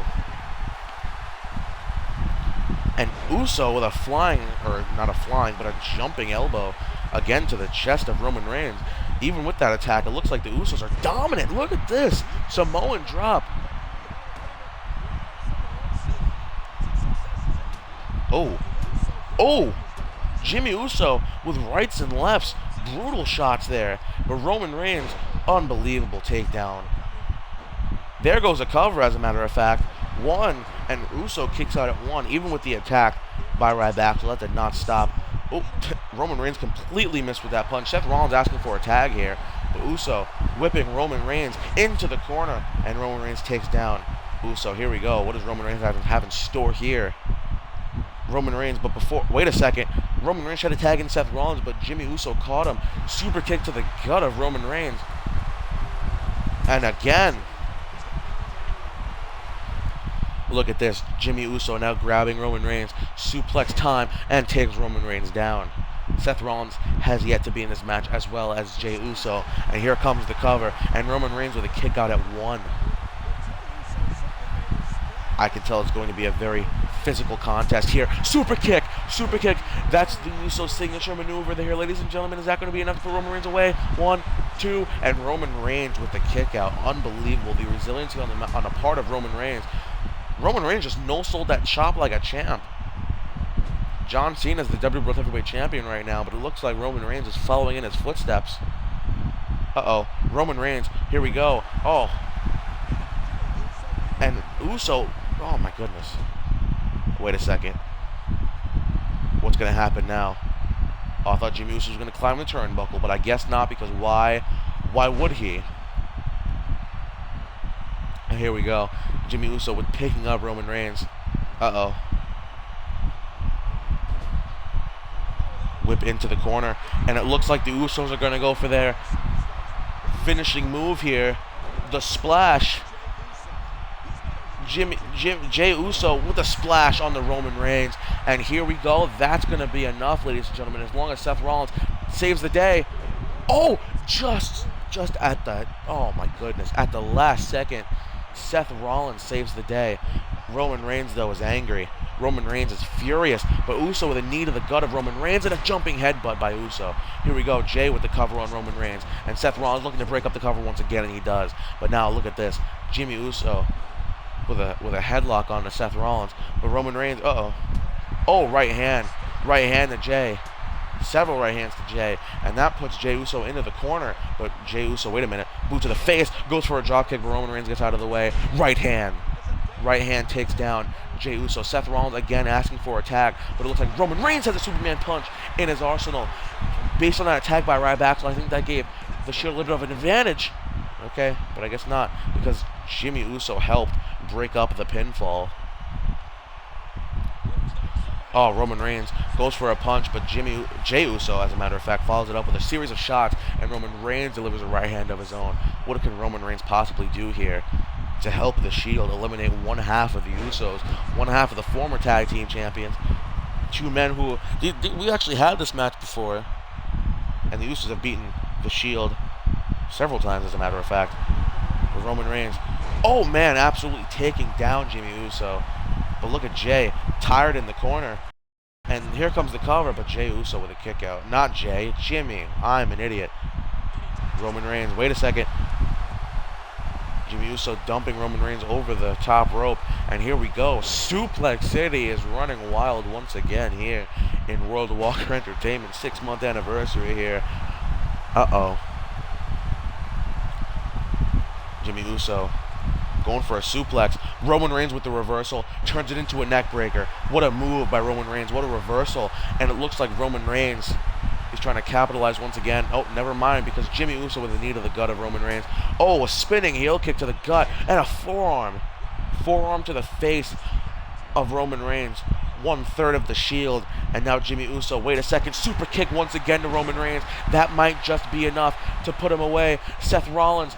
And Uso with a flying, or not a flying, but a jumping elbow again to the chest of Roman Reigns. Even with that attack, it looks like the Usos are dominant. Look at this. Samoan drop. Oh. Jimmy Uso with rights and lefts. Brutal shots there. But Roman Reigns, unbelievable takedown. There goes a cover, as a matter of fact. One, and Uso kicks out at one, even with the attack by Ryback. So that did not stop. Oh, Roman Reigns completely missed with that punch. Seth Rollins asking for a tag here. But Uso whipping Roman Reigns into the corner. And Roman Reigns takes down Uso. Here we go. What does Roman Reigns have in store here? Roman Reigns, but before... Wait a second. Roman Reigns tried to tag in Seth Rollins, but Jimmy Uso caught him. Super kick to the gut of Roman Reigns. And again... Look at this. Jimmy Uso now grabbing Roman Reigns. Suplex time and takes Roman Reigns down. Seth Rollins has yet to be in this match, as well as Jey Uso. And here comes the cover. And Roman Reigns with a kick out at one. I can tell it's going to be a very physical contest here. Super kick. Super kick. That's the Uso signature maneuver there, ladies and gentlemen. Is that going to be enough to put Roman Reigns away? 1, 2, and Roman Reigns with the kick out. Unbelievable. The resiliency on the part of Roman Reigns. Roman Reigns just no-sold that chop like a champ. John Cena is the WWE World Heavyweight Champion right now, but it looks like Roman Reigns is following in his footsteps. Uh-oh. Roman Reigns. Here we go. Oh. And Uso. Oh, my goodness. Wait a second. What's going to happen now? Oh, I thought Jimmy Uso was going to climb the turnbuckle, but I guess not, because why? Why would he? And here we go. Jimmy Uso with picking up Roman Reigns. Uh-oh. Whip into the corner. And it looks like the Usos are going to go for their finishing move here. The splash. Jey Uso with a splash on the Roman Reigns. And here we go. That's going to be enough, ladies and gentlemen, as long as Seth Rollins saves the day. Oh, just at the, oh my goodness, at the last second, Seth Rollins saves the day. Roman Reigns, though, is angry. Roman Reigns is furious, but Uso with a knee to the gut of Roman Reigns and a jumping headbutt by Uso. Here we go, Jey with the cover on Roman Reigns, and Seth Rollins looking to break up the cover once again, and he does. But now look at this, Jimmy Uso with a headlock on to Seth Rollins, but Roman Reigns, oh, right hand to Jey. Several right hands to Jey, and that puts Jey Uso into the corner. But Jey Uso, wait a minute, boot to the face, goes for a dropkick, but Roman Reigns gets out of the way. Right hand takes down Jey Uso. Seth Rollins again asking for a tag, but it looks like Roman Reigns has a Superman punch in his arsenal. Based on that attack by Ryback, so I think that gave the Shield a little bit of an advantage. Okay, but I guess not, because Jimmy Uso helped break up the pinfall. Oh, Roman Reigns goes for a punch, but Jey Uso, as a matter of fact, follows it up with a series of shots, and Roman Reigns delivers a right hand of his own. What can Roman Reigns possibly do here to help the Shield eliminate one half of the Usos, one half of the former tag team champions? Two men who... we actually had this match before, and the Usos have beaten the Shield several times, as a matter of fact. With Roman Reigns, oh man, absolutely taking down Jimmy Uso. But look at Jay, tired in the corner. And here comes the cover, but Jey Uso with a kick out. Not Jay, Jimmy. I'm an idiot. Roman Reigns, wait a second. Jimmy Uso dumping Roman Reigns over the top rope. And here we go. Suplex City is running wild once again here in World Walker Entertainment. 6-month anniversary here. Uh-oh. Jimmy Uso going for a suplex. Roman Reigns with the reversal. Turns it into a neck breaker. What a move by Roman Reigns. What a reversal. And it looks like Roman Reigns is trying to capitalize once again. Oh, never mind, because Jimmy Uso with a knee to the gut of Roman Reigns. Oh, a spinning heel kick to the gut and a forearm. Forearm to the face of Roman Reigns. 1/3 of the Shield. And now Jimmy Uso, wait a second, super kick once again to Roman Reigns. That might just be enough to put him away. Seth Rollins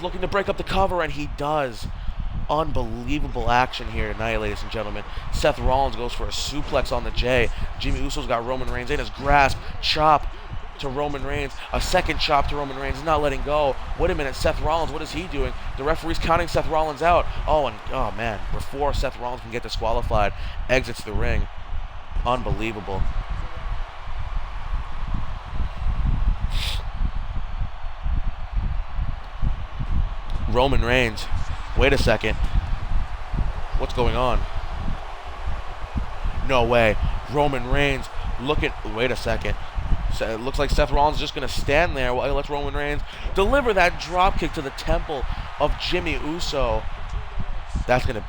looking to break up the cover, and he does. Unbelievable action here tonight, ladies and gentlemen. Seth Rollins goes for a suplex on the J. Jimmy Uso's got Roman Reigns in his grasp. Chop to Roman Reigns. A second chop to Roman Reigns. He's not letting go. Wait a minute, Seth Rollins, what is he doing? The referee's counting Seth Rollins out. Oh man, before Seth Rollins can get disqualified, exits the ring. Unbelievable. Roman Reigns. Wait a second. What's going on? No way. Roman Reigns. Wait a second. So it looks like Seth Rollins is just going to stand there while he lets Roman Reigns deliver that dropkick to the temple of Jimmy Uso. That's gonna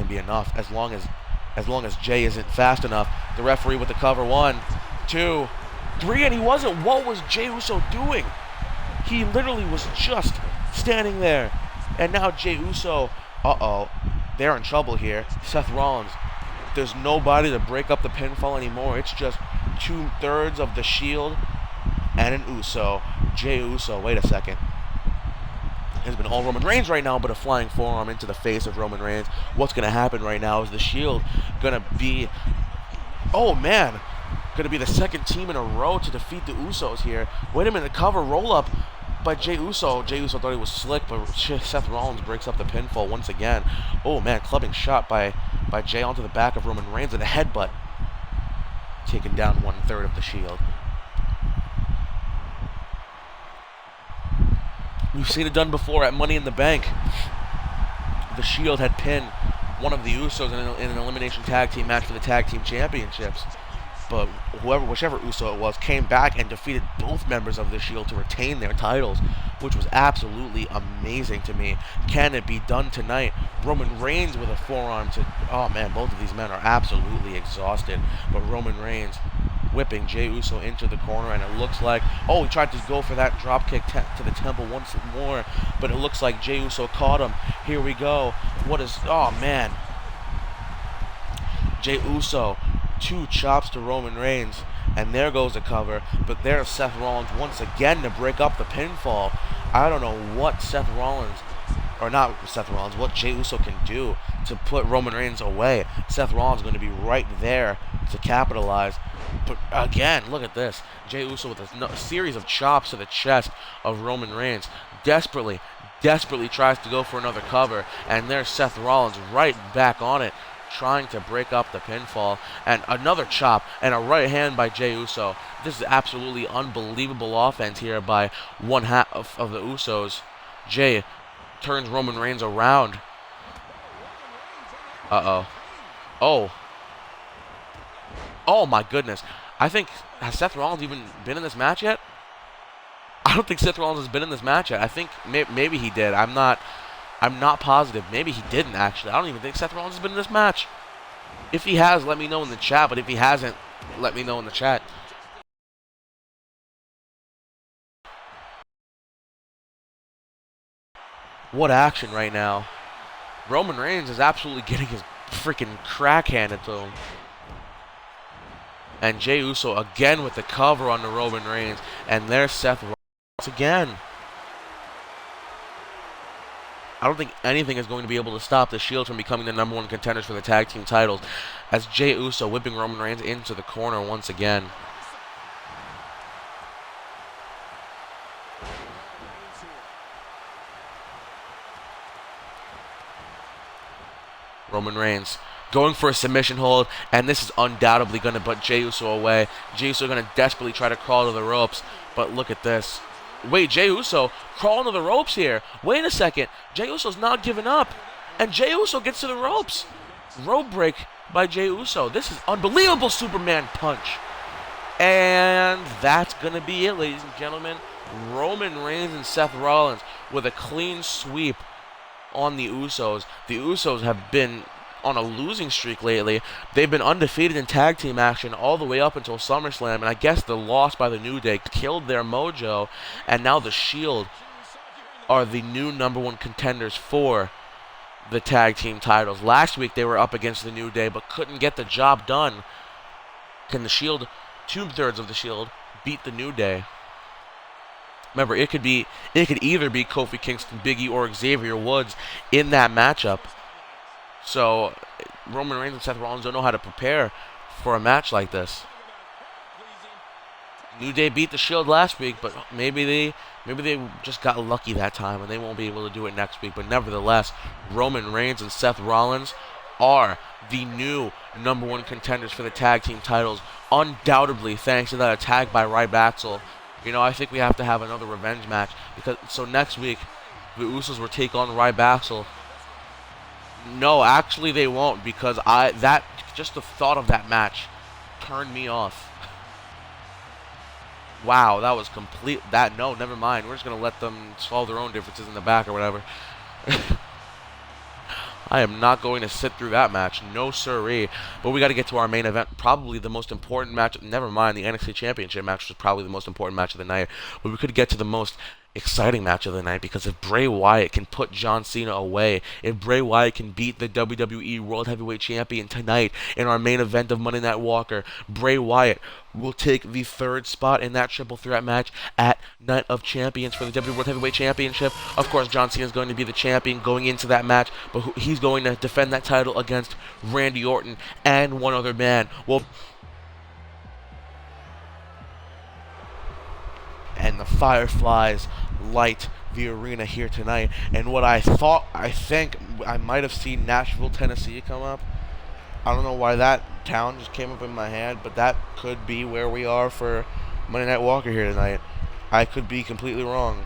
be enough as long as Jay isn't fast enough. The referee with the cover. 1, 2, 3, and he wasn't. What was Jey Uso doing? He literally was just standing there. And now Jey Uso, they're in trouble here. Seth Rollins, there's nobody to break up the pinfall anymore. It's just 2/3 of the Shield and an Uso. Jey Uso, wait a second. It's been all Roman Reigns right now, but a flying forearm into the face of Roman Reigns. What's going to happen right now? Is the Shield going to be... Oh, man. Going to be the second team in a row to defeat the Usos here. Wait a minute. Cover roll-up by Jey Uso. Jey Uso thought he was slick, but Seth Rollins breaks up the pinfall once again. Oh, man. Clubbing shot by Jey onto the back of Roman Reigns and a headbutt. Taking down 1/3 of the Shield. We've seen it done before at Money in the Bank. The Shield had pinned one of the Usos in an elimination tag team match for the tag team championships. But whichever Uso it was, came back and defeated both members of the Shield to retain their titles, which was absolutely amazing to me. Can it be done tonight? Roman Reigns with a forearm to... Oh, man, both of these men are absolutely exhausted. But Roman Reigns whipping Jey Uso into the corner, and it looks like... Oh, he tried to go for that dropkick to the temple once more, but it looks like Jey Uso caught him. Here we go. What is... Oh, man. Jey Uso... 2 chops to Roman Reigns, and there goes the cover. But there's Seth Rollins once again to break up the pinfall. I don't know what what Jey Uso can do to put Roman Reigns away. Seth Rollins is going to be right there to capitalize. But again, look at this. Jey Uso with a series of chops to the chest of Roman Reigns. Desperately tries to go for another cover, and there's Seth Rollins right back on it, trying to break up the pinfall, and another chop and a right hand by Jey Uso. This is absolutely unbelievable offense here by one half of the Usos. Jey turns Roman Reigns around. Oh my goodness. I think, has Seth Rollins even been in this match yet? I don't think Seth Rollins has been in this match yet. I think maybe he did. I'm not positive. Maybe he didn't, actually. I don't even think Seth Rollins has been in this match. If he has, let me know in the chat. But if he hasn't, let me know in the chat. What action right now. Roman Reigns is absolutely getting his freaking crack handed to him. And Jey Uso again with the cover on the Roman Reigns. And there's Seth Rollins again. I don't think anything is going to be able to stop the Shield from becoming the #1 contenders for the tag team titles, as Jey Uso whipping Roman Reigns into the corner once again. Roman Reigns going for a submission hold, and this is undoubtedly going to put Jey Uso away. Jey Uso going to desperately try to crawl to the ropes, but look at this. Wait, Jey Uso crawling to the ropes here. Wait a second. Jey Uso's not giving up, and Jey Uso gets to the ropes. Rope break by Jey Uso. This is unbelievable Superman punch. And that's going to be it, ladies and gentlemen. Roman Reigns and Seth Rollins with a clean sweep on the Usos. The Usos have been on a losing streak lately. They've been undefeated in tag team action all the way up until SummerSlam, and I guess the loss by the New Day killed their mojo, and now the Shield are the new #1 contenders for the tag team titles. Last week they were up against the New Day but couldn't get the job done. Can the Shield, 2/3 of the Shield, beat the New Day? Remember, it could either be Kofi Kingston, Big E, or Xavier Woods in that matchup. So Roman Reigns and Seth Rollins don't know how to prepare for a match like this. New Day beat the Shield last week, but maybe they just got lucky that time and they won't be able to do it next week. But nevertheless, Roman Reigns and Seth Rollins are the new #1 contenders for the tag team titles, undoubtedly thanks to that attack by Ryback. You know, I think we have to have another revenge match, because so next week the Usos will take on Ryback. No, actually they won't, because just the thought of that match turned me off. Wow, that was complete. No, never mind. We're just gonna let them solve their own differences in the back or whatever. I am not going to sit through that match. No siree. But we got to get to our main event. Probably the most important match. Never mind, the NXT Championship match was probably the most important match of the night. But we could get to the most exciting match of the night, because if Bray Wyatt can put John Cena away, if Bray Wyatt can beat the WWE World Heavyweight Champion tonight in our main event of Monday Night Walker, Bray Wyatt will take the 3rd spot in that triple threat match at Night of Champions for the WWE World Heavyweight Championship. Of course, John Cena is going to be the champion going into that match, but he's going to defend that title against Randy Orton and one other man. And the Fireflies light the arena here tonight. And what I think I might have seen Nashville, Tennessee come up. I don't know why that town just came up in my head, but that could be where we are for Monday Night Walker here tonight. I could be completely wrong.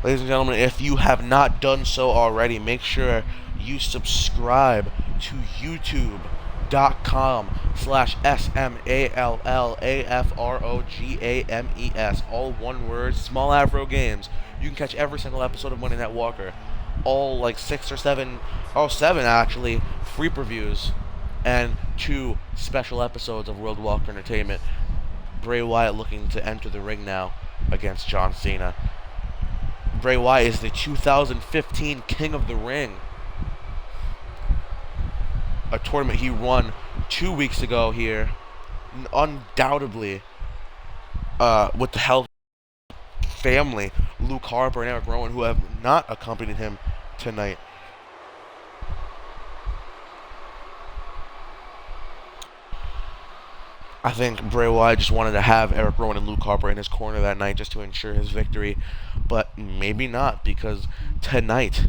Ladies and gentlemen, if you have not done so already, make sure you subscribe to youtube.com/SMALLAFROGAMES, all one word, Small Afro Games. You can catch every single episode of Monday Night Walker, all like 6 or 7, oh 7 actually, free previews, and 2 special episodes of World Walker Entertainment. Bray Wyatt looking to enter the ring now against John Cena. Bray Wyatt is the 2015 King of the Ring, a tournament he won 2 weeks ago here, undoubtedly with the help of family, Luke Harper and Eric Rowan, who have not accompanied him tonight. I think Bray Wyatt just wanted to have Eric Rowan and Luke Harper in his corner that night just to ensure his victory, but maybe not, because tonight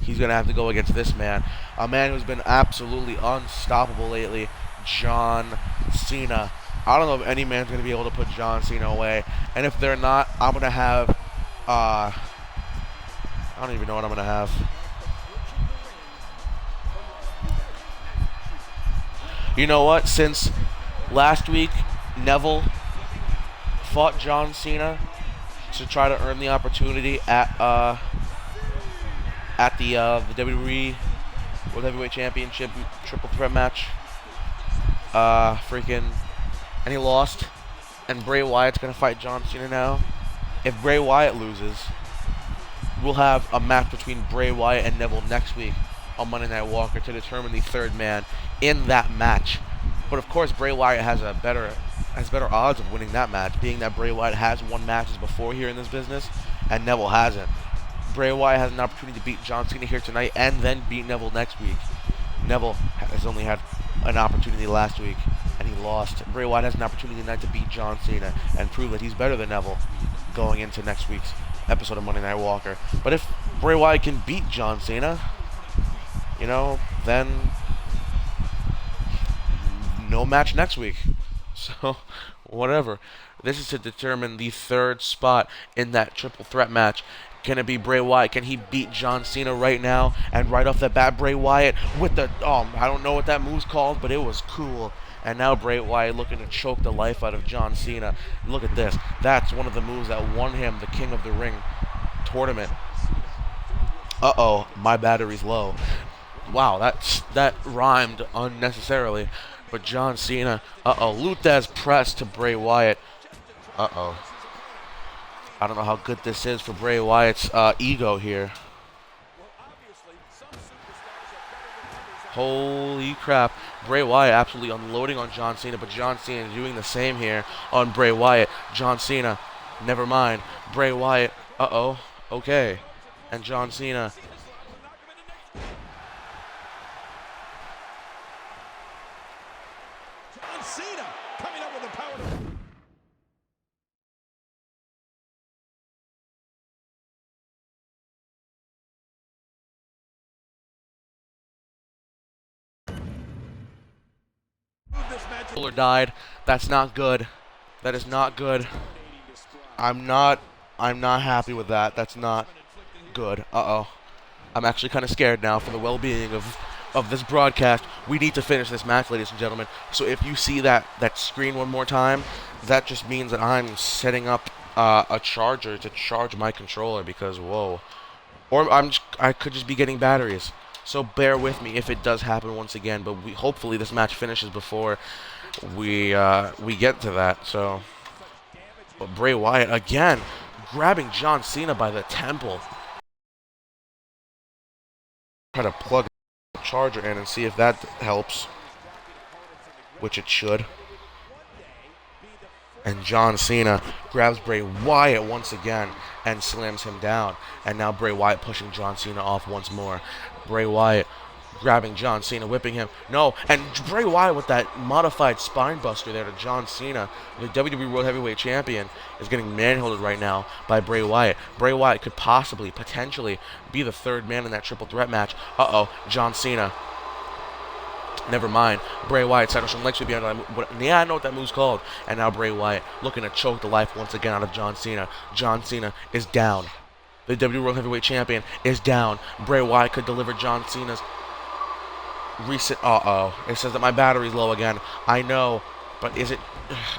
he's going to have to go against this man, a man who's been absolutely unstoppable lately, John Cena. I don't know if any man's going to be able to put John Cena away, and if they're not, I'm going to have, I don't even know what I'm going to have. You know what, since last week Neville fought John Cena to try to earn the opportunity at the WWE World Heavyweight Championship triple threat match, and he lost, and Bray Wyatt's gonna fight John Cena now. If Bray Wyatt loses, we'll have a match between Bray Wyatt and Neville next week on Monday Night Walker to determine the 3rd man in that match. But of course, Bray Wyatt has better odds of winning that match, being that Bray Wyatt has won matches before here in this business, and Neville hasn't. Bray Wyatt has an opportunity to beat John Cena here tonight and then beat Neville next week. Neville has only had an opportunity last week, and he lost. Bray Wyatt has an opportunity tonight to beat John Cena and prove that he's better than Neville going into next week's episode of Monday Night Walker. But if Bray Wyatt can beat John Cena, then no match next week. So, whatever. This is to determine the third spot in that triple threat match. Can it be Bray Wyatt? Can he beat John Cena right now? And right off the bat, Bray Wyatt with the, I don't know what that move's called, but it was cool. And now Bray Wyatt looking to choke the life out of John Cena. Look at this. That's one of the moves that won him the King of the Ring tournament. Uh-oh, my battery's low. Wow, that rhymed unnecessarily. But John Cena, Luthez press to Bray Wyatt. I don't know how good this is for Bray Wyatt's ego here. Holy crap. Bray Wyatt absolutely unloading on John Cena, but John Cena doing the same here on Bray Wyatt. John Cena, never mind. Bray Wyatt, okay. And John Cena. John Cena coming up with the power. Fuller died. That's not good. That is not good. I'm not happy with that. That's not good. I'm actually kind of scared now for the well-being of this broadcast. We need to finish this match, ladies and gentlemen. So if you see that screen one more time, that just means that I'm setting up a charger to charge my controller because whoa. Or I could just be getting batteries. So bear with me if it does happen once again, but hopefully this match finishes before we get to that. So, but Bray Wyatt again grabbing John Cena by the temple. Try to plug the charger in and see if that helps, which it should. And John Cena grabs Bray Wyatt once again and slams him down. And now Bray Wyatt pushing John Cena off once more. Bray Wyatt grabbing John Cena, whipping him. No, and Bray Wyatt with that modified spine buster there to John Cena. The WWE World Heavyweight Champion is getting manhandled right now by Bray Wyatt. Bray Wyatt could potentially be the third man in that triple threat match. John Cena. Never mind. Bray Wyatt settled some legs behind that. Yeah, I know what that move's called. And now Bray Wyatt looking to choke the life once again out of John Cena. John Cena is down. The WWE World Heavyweight Champion is down. Bray Wyatt could deliver John Cena's recent. It says that my battery's low again. I know, but is it?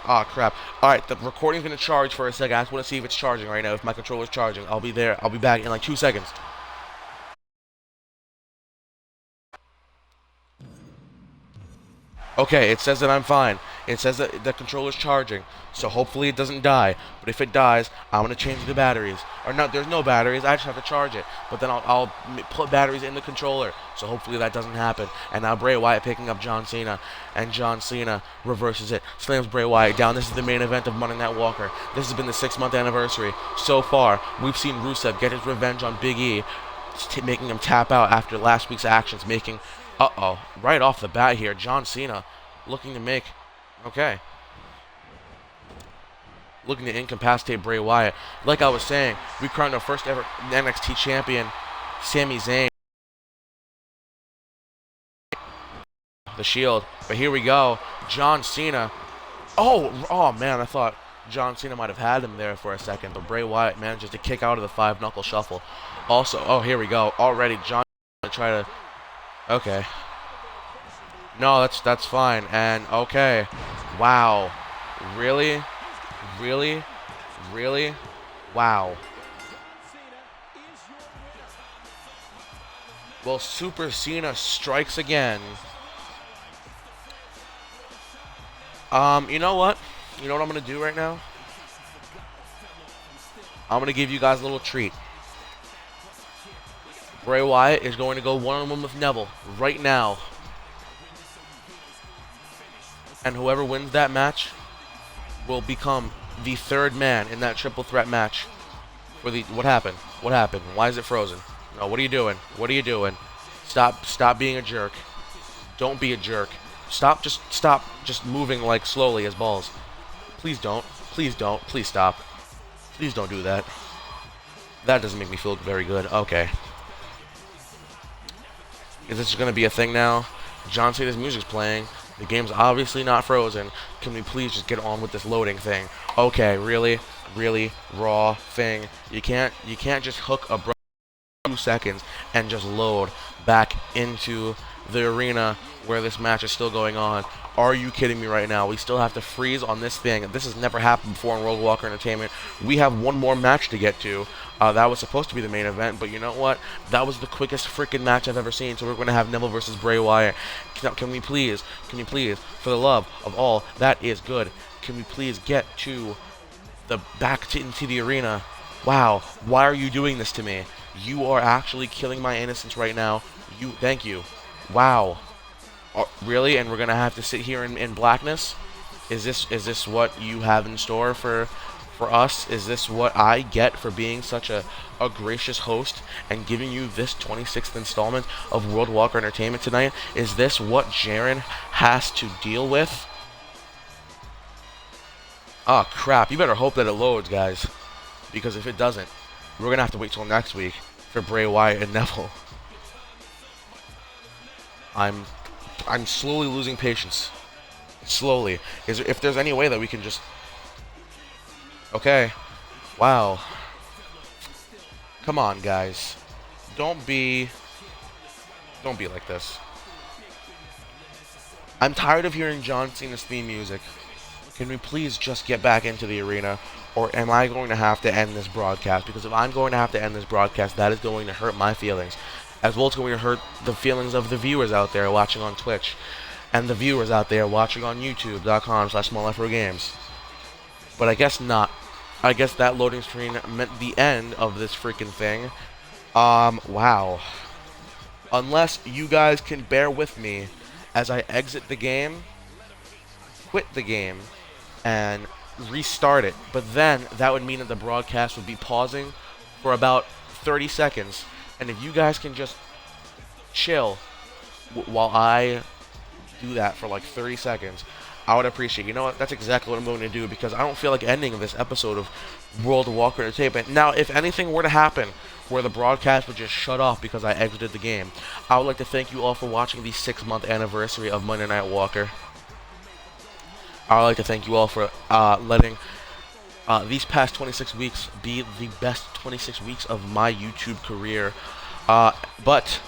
Crap. All right, the recording's gonna charge for a second. I just want to see if it's charging right now. If my controller's charging, I'll be there. I'll be back in like 2 seconds. Okay, it says that I'm fine. It says that the controller's charging, so hopefully it doesn't die. But if it dies, I'm gonna change the batteries. Or no, there's no batteries. I just have to charge it. But then I'll put batteries in the controller, so hopefully that doesn't happen. And now Bray Wyatt picking up John Cena, and John Cena reverses it, slams Bray Wyatt down. This is the main event of Monday Night Walker. This has been the 6-month anniversary. So far, we've seen Rusev get his revenge on Big E, making him tap out after last week's actions, making. Right off the bat here, John Cena looking to make. Okay. Looking to incapacitate Bray Wyatt. Like I was saying, we crowned our first ever NXT champion, Sami Zayn. The Shield. But here we go. John Cena. Oh man, I thought John Cena might have had him there for a second, but Bray Wyatt manages to kick out of the 5-knuckle shuffle. Also, here we go. Already John Cena try to. Okay. No, that's fine. And okay. Wow. Really? Really? Really? Wow. Well, Super Cena strikes again. You know what? You know what I'm going to do right now? I'm going to give you guys a little treat. Bray Wyatt is going to go one-on-one with Neville right now. And whoever wins that match will become the third man in that triple threat match. What happened? What happened? Why is it frozen? No, what are you doing? What are you doing? Stop being a jerk. Don't be a jerk. Stop just moving like slowly as balls. Please don't. Please don't. Please stop. Please don't do that. That doesn't make me feel very good. Okay. Is this going to be a thing now? John Cena's music's playing. The game's obviously not frozen. Can we please just get on with this loading thing? Okay, really? Really? Raw thing. You can't just hook a 2 seconds and just load back into the arena where this match is still going on. Are you kidding me right now? We still have to freeze on this thing. This has never happened before in World Walker Entertainment. We have one more match to get to. That was supposed to be the main event, but you know what? That was the quickest freaking match I've ever seen. So we're going to have Neville versus Bray Wyatt. Can we please, for the love of all that is good, can we please get to the into the arena? Wow, why are you doing this to me? You are actually killing my innocence right now. Thank you. Wow. Really? And we're gonna have to sit here in blackness? Is this what you have in store for us? Is this what I get for being such a gracious host and giving you this 26th installment of World Walker Entertainment tonight? Is this what Jiren has to deal with? Oh crap! You better hope that it loads, guys, because if it doesn't, we're gonna have to wait till next week for Bray Wyatt and Neville. I'm slowly losing patience. Slowly. If there's any way that we can just... Okay. Wow. Come on, guys. Don't be like this. I'm tired of hearing John Cena's theme music. Can we please just get back into the arena? Or am I going to have to end this broadcast? Because if I'm going to have to end this broadcast, that is going to hurt my feelings. As well as going to hurt the feelings of the viewers out there watching on Twitch. And the viewers out there watching on YouTube.com/SmallAfroGames. But I guess not. I guess that loading screen meant the end of this freaking thing. Wow. Unless you guys can bear with me as I exit the game, quit the game, and restart it. But then that would mean that the broadcast would be pausing for about 30 seconds. And if you guys can just chill while I do that for like 30 seconds, I would appreciate it. You know what? That's exactly what I'm going to do, because I don't feel like ending this episode of World Walker Entertainment. Now, if anything were to happen where the broadcast would just shut off because I exited the game, I would like to thank you all for watching the 6-month anniversary of Monday Night Walker. I would like to thank you all for letting these past 26 weeks be the best 26 weeks of my YouTube career. But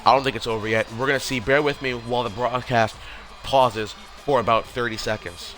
I don't think it's over yet. We're going to see. Bear with me while the broadcast pauses for about 30 seconds.